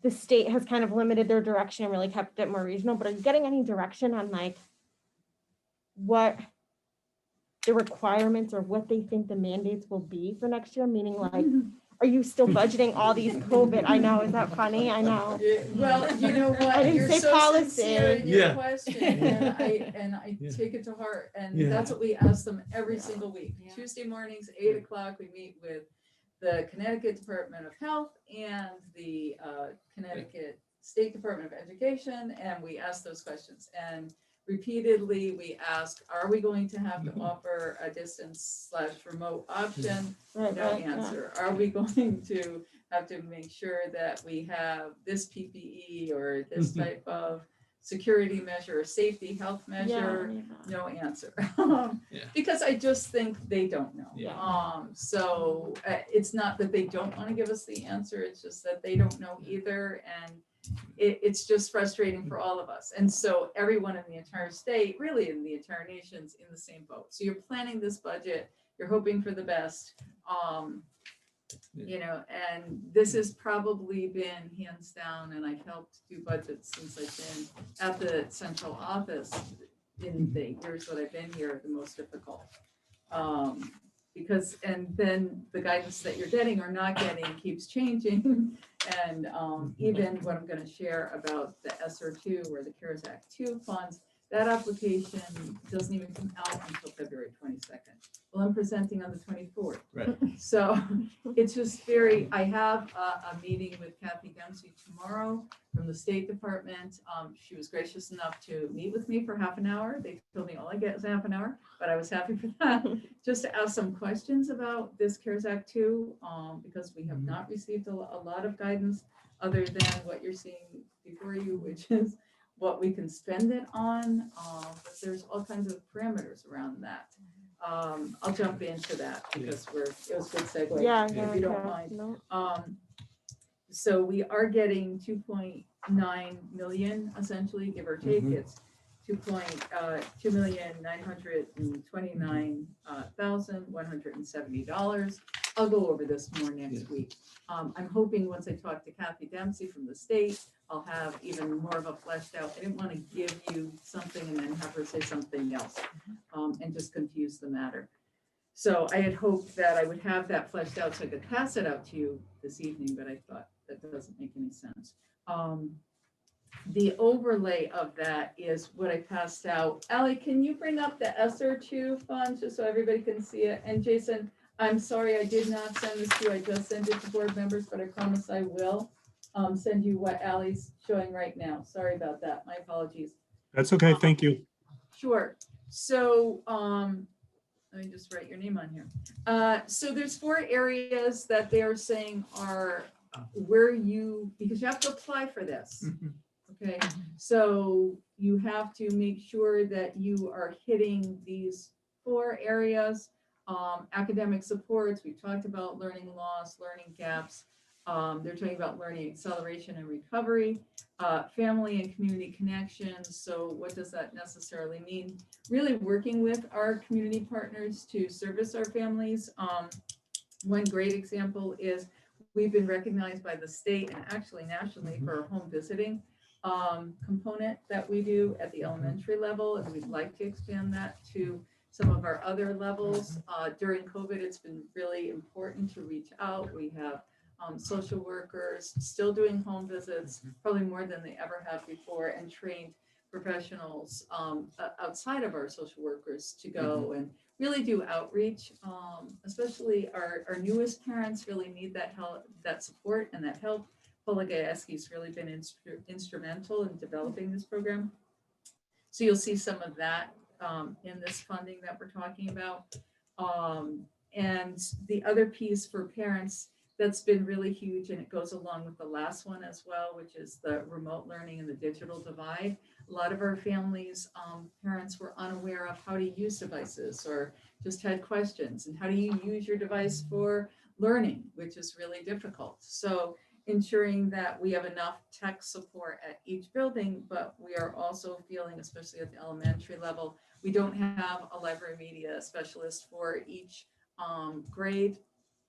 the state has kind of limited their direction and really kept it more regional, but are you getting any direction on like what the requirements or what they think the mandates will be for next year? Meaning like, are you still budgeting all these COVID? I know, is that funny? I know. Yeah, well, you know what? I didn't You're say so policy. sincere in your Yeah. question, and I take it to heart. And Yeah. that's what we ask them every single week. Tuesday mornings, 8 o'clock, we meet with the Connecticut Department of Health and the Connecticut State Department of Education, and we ask those questions. And repeatedly, we ask, are we going to have to offer a distance/remote option? Right, No right, yeah. answer. Are we going to have to make sure that we have this PPE or this type of security measure, or safety health measure? No answer. Yeah. Because I just think they don't know. Yeah. So it's not that they don't want to give us the answer, it's just that they don't know either. And it's just frustrating for all of us. And so everyone in the entire state, really in the entire nation's in the same boat. So you're planning this budget, you're hoping for the best. You know, and this has probably been hands down, and I've helped do budgets since I've been at the central office in the years that I've been here, the most difficult. Because, and then the guidance that you're getting or not getting keeps changing. And even what I'm gonna share about the ESSER 2 or the CARES Act 2 funds, that application doesn't even come out until February 22nd. Well, I'm presenting on the 24th. Right. So it's just very, I have a meeting with Kathy Dempsey tomorrow from the State Department. She was gracious enough to meet with me for half an hour. They told me all I get is half an hour, but I was happy for that. Just to ask some questions about this CARES Act 2, because we have not received a lot of guidance other than what you're seeing before you, which is what we can spend it on. But there's all kinds of parameters around that. I'll jump into that because it was a good segue. Yeah, If you don't mind. no. So we are getting 2.9 million essentially, give or take. It's $2,929,170. I'll go over this more next week. I'm hoping once I talk to Kathy Dempsey from the state, I'll have even more of a fleshed out. I didn't want to give you something and then have her say something else and just confuse the matter. So I had hoped that I would have that fleshed out so I could pass it out to you this evening, but I thought that doesn't make any sense. The overlay of that is what I passed out. Allie, can you bring up the ESSER2 funds just so everybody can see it? And Jason, I'm sorry I did not send this to you. I just sent it to board members, but I promise I will send you what Allie's showing right now. Sorry about that. My apologies. That's okay. Thank you. Sure. So let me just write your name on here. So there's 4 areas that they are saying are where you, because you have to apply for this. Okay, so you have to make sure that you are hitting these 4 areas. Academic supports, we talked about learning loss, learning gaps. They're talking about learning acceleration and recovery, family and community connections. So what does that necessarily mean? Really working with our community partners to service our families. One great example is we've been recognized by the state and actually nationally for our home visiting component that we do at the elementary level, and we'd like to expand that to some of our other levels. During COVID, it's been really important to reach out. We have social workers still doing home visits, probably more than they ever have before, and trained professionals outside of our social workers to go and really do outreach. Especially our newest parents really need that help, that support and that help. Paula Gayeski's really been instrumental in developing this program. So you'll see some of that in this funding that we're talking about. And the other piece for parents that's been really huge, and it goes along with the last one as well, which is the remote learning and the digital divide. A lot of our families, parents were unaware of how to use devices or just had questions. And how do you use your device for learning, which is really difficult. So ensuring that we have enough tech support at each building, but we are also feeling, especially at the elementary level, we don't have a library media specialist for each grade.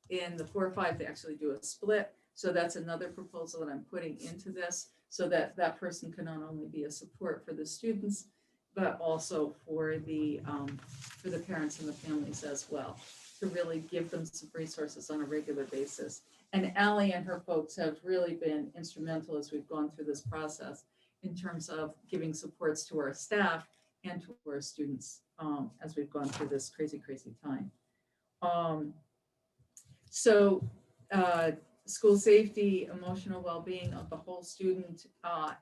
In the 4 or 5, they actually do a split. So that's another proposal that I'm putting into this so that that person can not only be a support for the students, but also for the parents and the families as well, to really give them some resources on a regular basis. And Allie and her folks have really been instrumental as we've gone through this process in terms of giving supports to our staff and to our students as we've gone through this crazy, crazy time. So school safety, emotional well-being of the whole student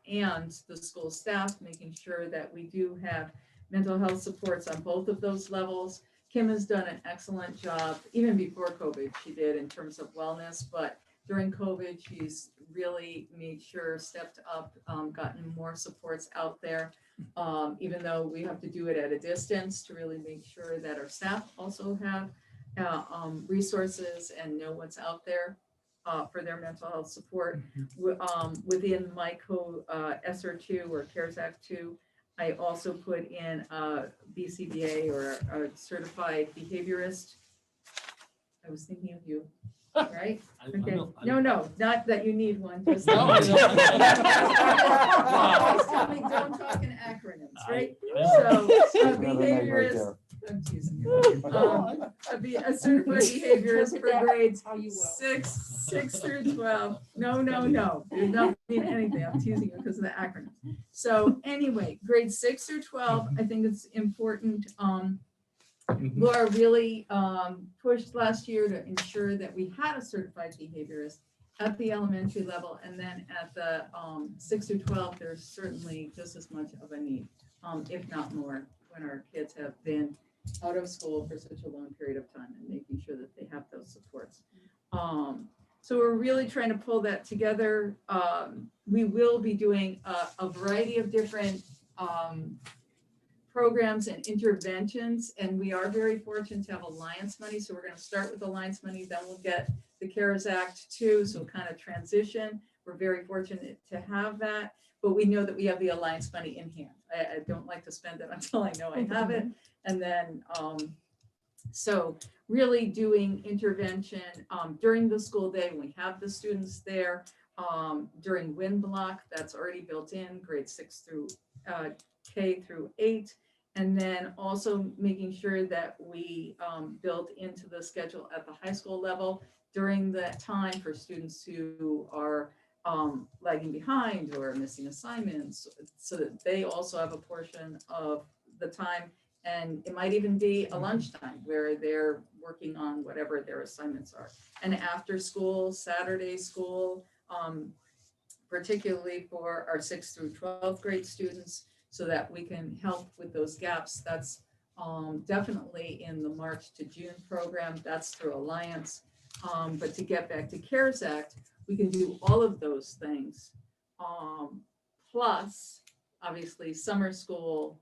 and the school staff, making sure that we do have mental health supports on both of those levels. Kim has done an excellent job, even before COVID, she did in terms of wellness, but during COVID, she's really made sure, stepped up, gotten more supports out there, even though we have to do it at a distance to really make sure that our staff also have resources and know what's out there for their mental health support. Within my ESSER2 or CARES Act 2, I also put in a BCBA or a certified behaviorist. I was thinking of you, right? Okay. No, not that you need one. Just No, I know. always tell me don't talk in acronyms, right? So a behaviorist. I'm teasing you. A certified behaviorist for grades 6 through 12. No. You're not mean anything. I'm teasing you because of the acronyms. So anyway, grades 6 through 12, I think it's important Laura really pushed last year to ensure that we had a certified behaviorist at the elementary level, and then at the 6 through 12, there's certainly just as much of a need, if not more, when our kids have been out of school for such a long period of time, and making sure that they have those supports. So we're really trying to pull that together. We will be doing a variety of different programs and interventions, and we are very fortunate to have Alliance money. So we're going to start with Alliance money, then we'll get the CARES Act too, so kind of transition. We're very fortunate to have that, but we know that we have the Alliance money in hand. I don't like to spend it until I know I have it. And then, so really doing intervention during the school day when we have the students there, during wind block, that's already built in, grade 6 through K through 8. And then also making sure that we build into the schedule at the high school level during that time for students who are lagging behind or missing assignments, so that they also have a portion of the time. And it might even be a lunchtime where they're working on whatever their assignments are. And after school, Saturday school, particularly for our 6th through 12th grade students, so that we can help with those gaps. That's definitely in the March to June program. That's through Alliance. But to get back to CARES Act, we can do all of those things. Plus, obviously, summer school,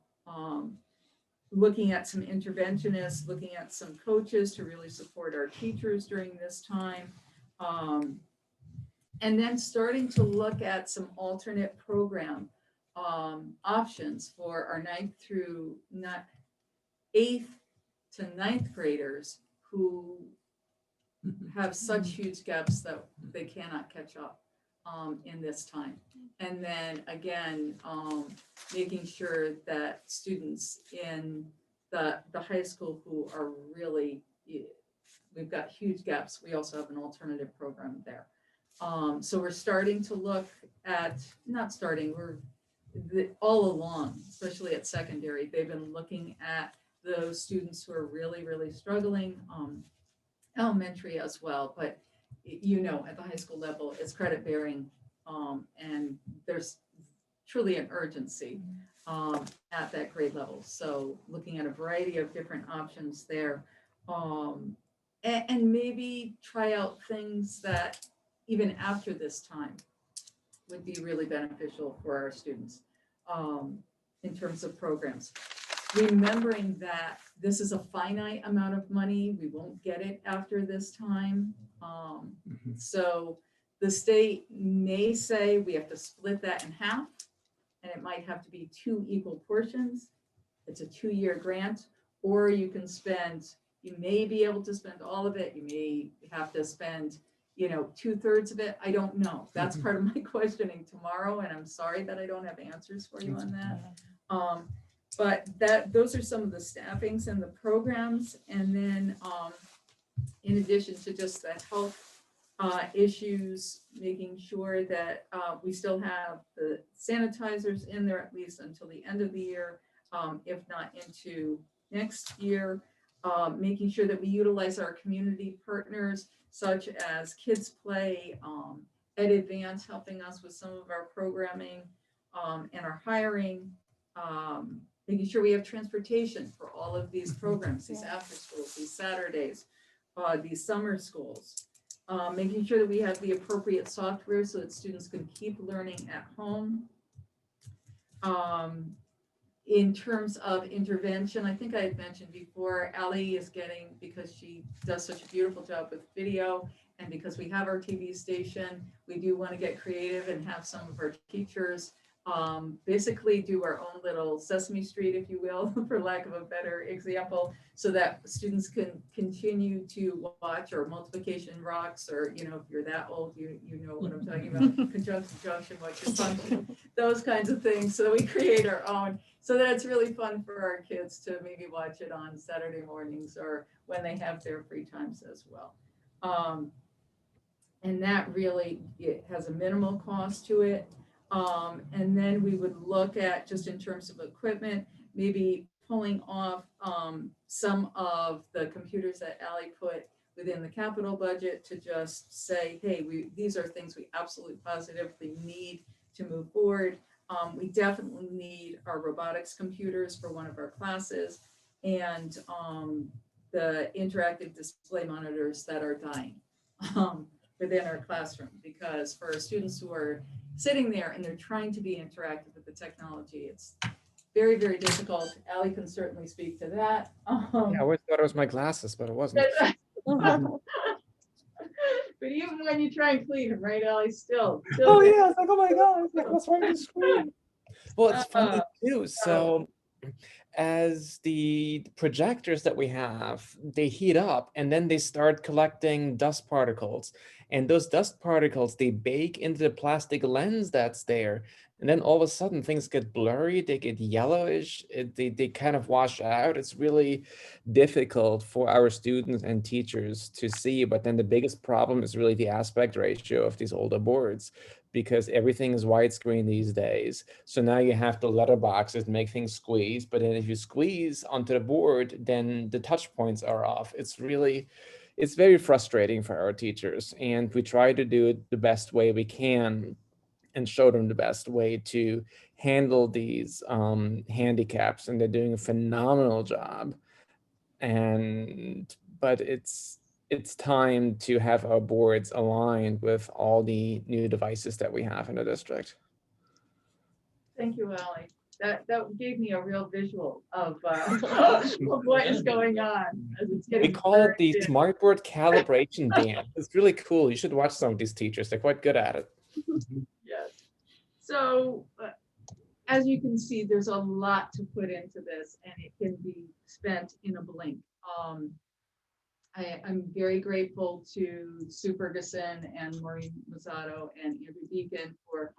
looking at some interventionists, looking at some coaches to really support our teachers during this time. And then starting to look at some alternate program options for our 8th to 9th graders who have such huge gaps that they cannot catch up in this time. And then again, making sure that students in the high school who are really, we've got huge gaps, we also have an alternative program there. So we're starting to look at, not starting, all along, especially at secondary, they've been looking at those students who are really, really struggling, elementary as well, but at the high school level, it's credit bearing, and there's truly an urgency at that grade level. So looking at a variety of different options there, and maybe try out things that even after this time would be really beneficial for our students in terms of programs. Remembering that this is a finite amount of money, we won't get it after this time. So the state may say we have to split that in half, and it might have to be 2 equal portions. It's a 2-year grant, or you may be able to spend all of it. You may have to spend 2/3 of it. I don't know. That's part of my questioning tomorrow, and I'm sorry that I don't have answers for you on that. But those are some of the staffings and the programs. And then in addition to just the health issues, making sure that we still have the sanitizers in there at least until the end of the year, if not into next year, making sure that we utilize our community partners such as Kids Play, Ed Advance helping us with some of our programming and our hiring, making sure we have transportation for all of these programs, these after schools, these Saturdays, these summer schools, making sure that we have the appropriate software so that students can keep learning at home. In terms of intervention, I think I had mentioned before, Allie is getting, because she does such a beautiful job with video, and because we have our TV station, we do want to get creative and have some of our teachers basically do our own little Sesame Street, if you will, for lack of a better example, so that students can continue to watch our multiplication rocks, or, if you're that old, you know what I'm talking about, conjunction, junction, what's your function, those kinds of things. So we create our own, so that it's really fun for our kids to maybe watch it on Saturday mornings or when they have their free times as well. And that really, it has a minimal cost to it. And then we would look at, just in terms of equipment, maybe pulling off some of the computers that Ally put within the capital budget to just say, hey, these are things we absolutely positively need to move forward. We definitely need our robotics computers for one of our classes and the interactive display monitors that are dying within our classroom, because for our students who are sitting there and they're trying to be interactive with the technology, it's very, very difficult. Ally can certainly speak to that. Yeah, I always thought it was my glasses, but it wasn't. But even when you try and clean them, right, Ally, still. Oh yeah, it's like, oh my God, it's like, what's wrong with the screen? Well, it's funny too. So as the projectors that we have, they heat up and then they start collecting dust particles. And those dust particles, they bake into the plastic lens that's there. And then all of a sudden things get blurry, they get yellowish, they kind of wash out. It's really difficult for our students and teachers to see. But then the biggest problem is really the aspect ratio of these older boards, because everything is widescreen these days. So now you have the letter boxes to make things squeeze, but then if you squeeze onto the board, then the touch points are off. It's very frustrating for our teachers. And we try to do it the best way we can and show them the best way to handle these handicaps. And they're doing a phenomenal job. But it's time to have our boards aligned with all the new devices that we have in the district. Thank you, Ally. That gave me a real visual of what is going on as it's getting. We call it the burned in. Smartboard Calibration Dance. It's really cool. You should watch some of these teachers. They're quite good at it. Yes. So as you can see, there's a lot to put into this, and it can be spent in a blink. I'm very grateful to Sue Ferguson and Maureen Mazzato and Andrew Beacon for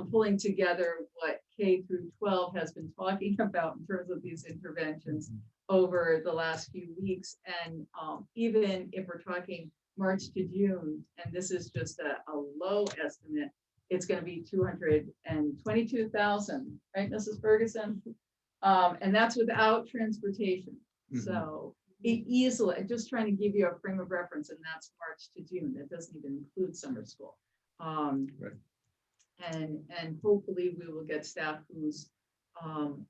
pulling together what K through 12 has been talking about in terms of these interventions over the last few weeks. And even if we're talking March to June, and this is just a low estimate, it's going to be 222,000, right, Mrs. Ferguson? And that's without transportation. So easily, just trying to give you a frame of reference, and that's March to June. That doesn't even include summer school. Right. And hopefully we will get staff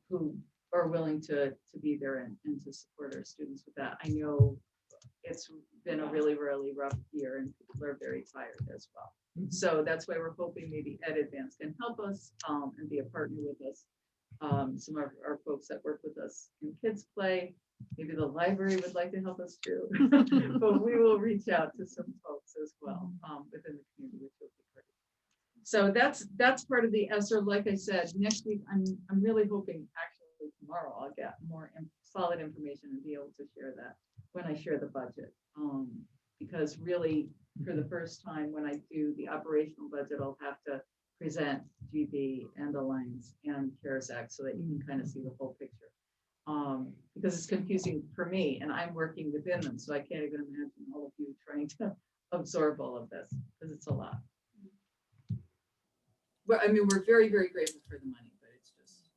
who are willing to be there and to support our students with that. I know it's been a really, really rough year and people are very tired as well. So that's why we're hoping maybe Ed Advance can help us and be a partner with us. Some of our folks that work with us in Kids Play, maybe the library would like to help us too. But we will reach out to some folks as well within the community, which will be great. So that's part of the ESSER. Like I said, next week I'm really hoping, actually tomorrow, I'll get more solid information and be able to share that when I share the budget. Because really, for the first time when I do the operational budget, I'll have to present GB and Alliance and CARES Act so that you can kind of see the whole picture. Because it's confusing for me and I'm working within them. So I can't even imagine all of you trying to absorb all of this because it's a lot. But I mean, we're very, very grateful for the money, but it's just,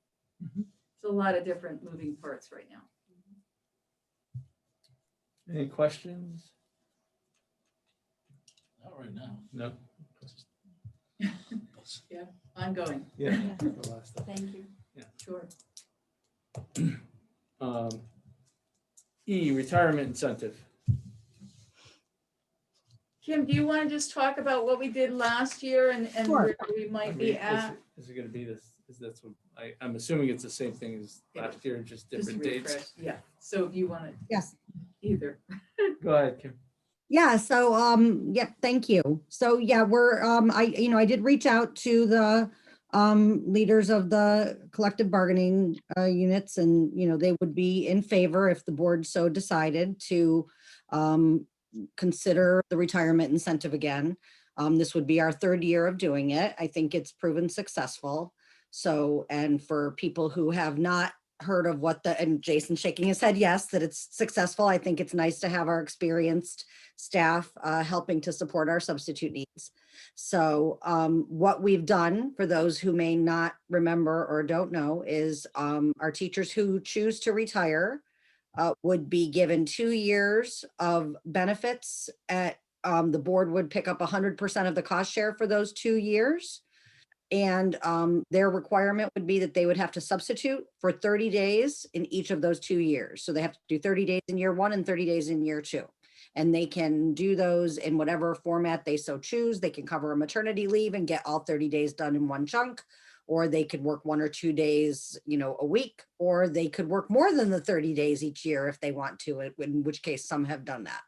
it's a lot of different moving parts right now. Any questions? Not right now. No. Yeah, ongoing. Yeah. The last stuff. Thank you. Yeah. Sure. E, retirement incentive. Kim, do you want to just talk about what we did last year and Sure. where we might be at? Is it going to be this? Is that's what I'm assuming it's the same thing as last year, just different dates. Refresh. Yeah. So if you want to. Yes. Either. Go ahead, Kim. Yeah, so yep, thank you. So yeah, we're I did reach out to the leaders of the collective bargaining units, and they would be in favor if the board so decided to consider the retirement incentive again. This would be our third year of doing it. I think it's proven successful. So, and for people who have not heard of what and Jason shaking his head, yes, that it's successful. I think it's nice to have our experienced staff helping to support our substitute needs. So what we've done, for those who may not remember or don't know, is our teachers who choose to retire would be given 2 years of benefits at, the board would pick up 100% of the cost share for those 2 years. And their requirement would be that they would have to substitute for 30 days in each of those 2 years. So they have to do 30 days in year 1 and 30 days in year 2. And they can do those in whatever format they so choose. They can cover a maternity leave and get all 30 days done in one chunk, or they could work 1 or 2 days, a week, or they could work more than the 30 days each year if they want to, in which case some have done that.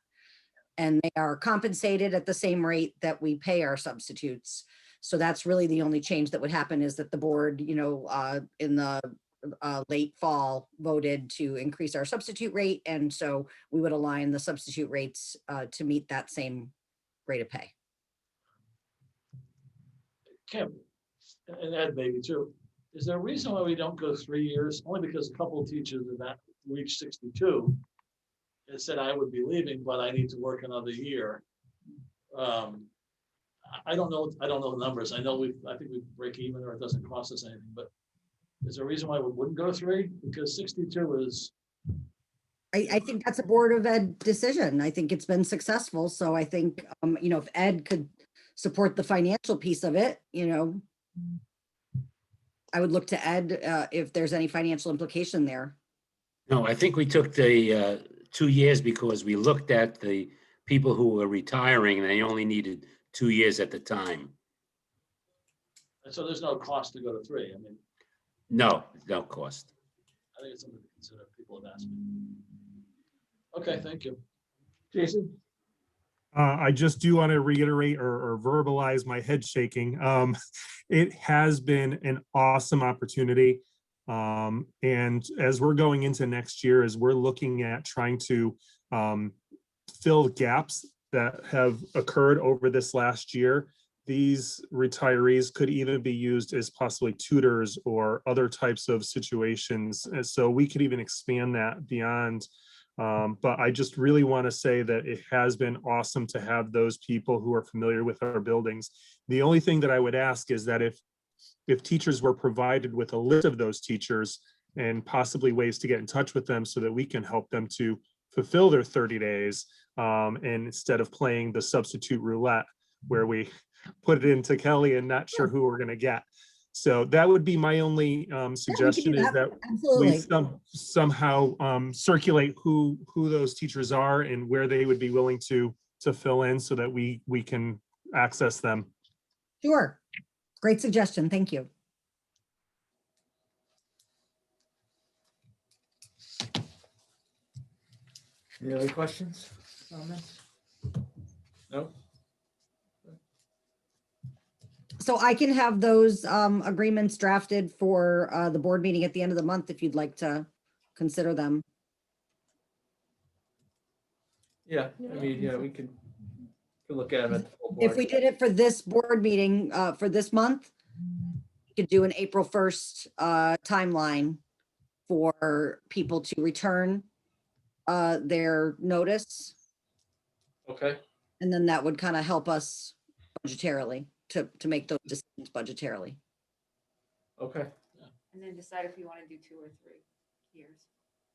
And they are compensated at the same rate that we pay our substitutes. So that's really the only change that would happen, is that the board, in the late fall voted to increase our substitute rate. And so we would align the substitute rates to meet that same rate of pay. Kim, and Ed maybe too, is there a reason why we don't go 3 years? Only because a couple of teachers have not reached 62 and said, I would be leaving, but I need to work another year. I don't know the numbers. I think we break even, or it doesn't cost us anything, but is there a reason why we wouldn't go 3? Because 62 is. I think that's a Board of Ed decision. I think it's been successful. So I think, if Ed could support the financial piece of it, I would look to Ed if there's any financial implication there. No, I think we took the 2 years because we looked at the people who were retiring and they only needed 2 years at the time. And so there's no cost to go to 3. I mean, No cost. I think it's something to consider. People have asked me. Okay, thank you. Jason? I just do want to reiterate or verbalize my head shaking. It has been an awesome opportunity. And as we're going into next year, as we're looking at trying to fill gaps that have occurred over this last year, these retirees could either be used as possibly tutors or other types of situations. And so we could even expand that beyond. But I just really want to say that it has been awesome to have those people who are familiar with our buildings. The only thing that I would ask is that if teachers were provided with a list of those teachers and possibly ways to get in touch with them so that we can help them to fulfill their 30 days, and instead of playing the substitute roulette where we put it into Kelly and not sure who we're going to get. So that would be my only suggestion, is that we somehow circulate who those teachers are and where they would be willing to fill in so that we can access them. Sure. Great suggestion. Thank you. Any other questions? Comments? No? So I can have those agreements drafted for the board meeting at the end of the month if you'd like to consider them. Yeah, I mean, yeah, we could look at them at the full board. If we did it for this board meeting for this month, we could do an April 1st timeline for people to return their notice. Okay. And then that would kind of help us budgetarily to make those decisions budgetarily. Okay. And then decide if you want to do 2 or 3 years.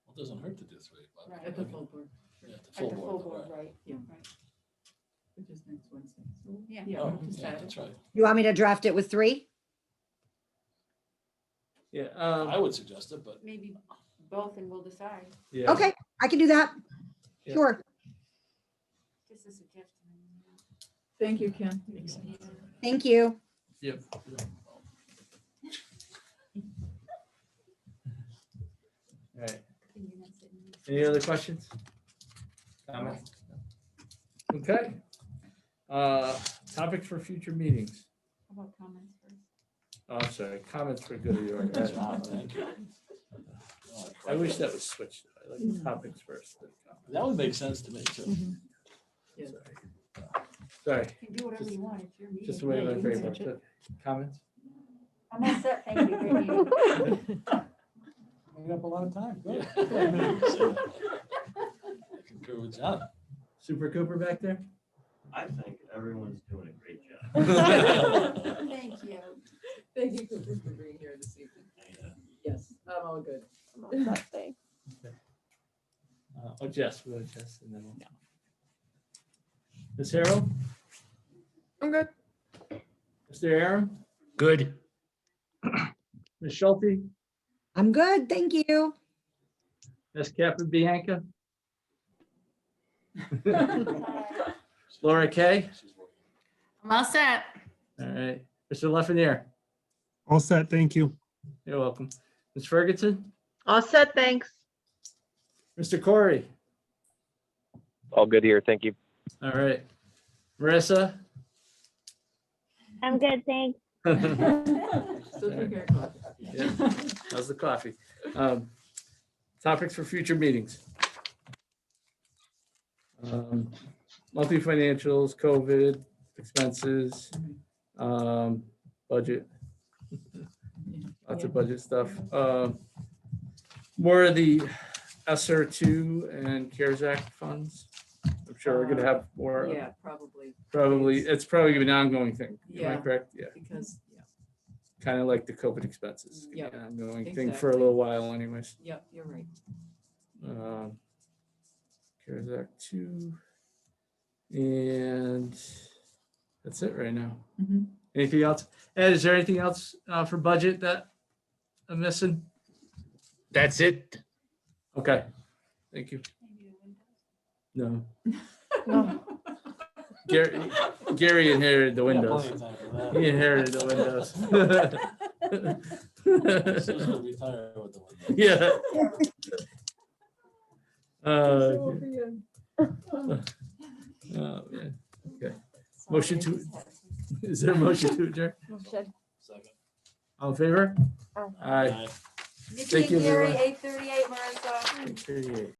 Well, it doesn't hurt to do 3. But At the full board. Yeah, At the full board, right? Yeah, right. Which is next Wednesday. So, Yeah. Yeah, Oh, we'll yeah, decide. that's right. You want me to draft it with 3? Yeah. I would suggest it, but Maybe both and we'll decide. Yeah. Okay, I can do that. Yeah. Sure. Just a suggestion. Thank you, Ken. Thank you. Yep. All right. Any other questions? Comments? Okay. Topics for future meetings. How about comments first? Oh, I'm sorry, comments for good of the order. thank you. I wish that was switched. I like topics first. then comments. That would make sense to me too. Yeah. Sorry, You can do whatever you want, it's your meeting. just the way Yeah, my you brain can works. switch Comments? I'm all set, thank you. Great meeting. Made up a lot of time. Good. Concur with John. Super Cooper back there? I think everyone's doing a great job. Thank you. Thank you, Cooper, for being here this evening. Yes, I'm all good. Oh, Jess, we'll go Jess and then we'll. Ms. Harrell? I'm good. Mr. Aaron? Good. Ms. Schulte? I'm good, thank you. Ms. Captain Bianca? Laura Kay? I'm all set. All right. Mr. Leffinier? All set, thank you. You're welcome. Ms. Ferguson? All set, thanks. Mr. Corey? All good here. Thank you. All right. Marissa? I'm good, thanks. Still drinking our coffee. Yeah, how's the coffee? Topics for future meetings. Monthly financials, COVID, expenses, budget. Lots of budget stuff. More of the ESSER 2 and CARES Act funds. I'm sure we're gonna have more. Yeah, probably. Probably, it's probably gonna be an ongoing thing. Am I Yeah. correct? Yeah. Because, yeah, Kind of like the COVID expenses. It's gonna be Yep, an ongoing thing for a exactly. little while anyways. yep, you're right. CARES Act 2. And that's it right now. Mhm. Anything else? Ed, is there anything else for budget that I'm missing? That's it. Okay, thank you. No, No. Gary inherited the Yeah, windows. plenty of time for that. He inherited the Sue's gonna windows. retire with the windows. Yeah. Oh, man. Okay. Motion to, is there a motion to adjourn? Second. All in favor? Aye. Aye. Nikki Thank you, and Gary, everyone. 8:38, Marissa. 8:38.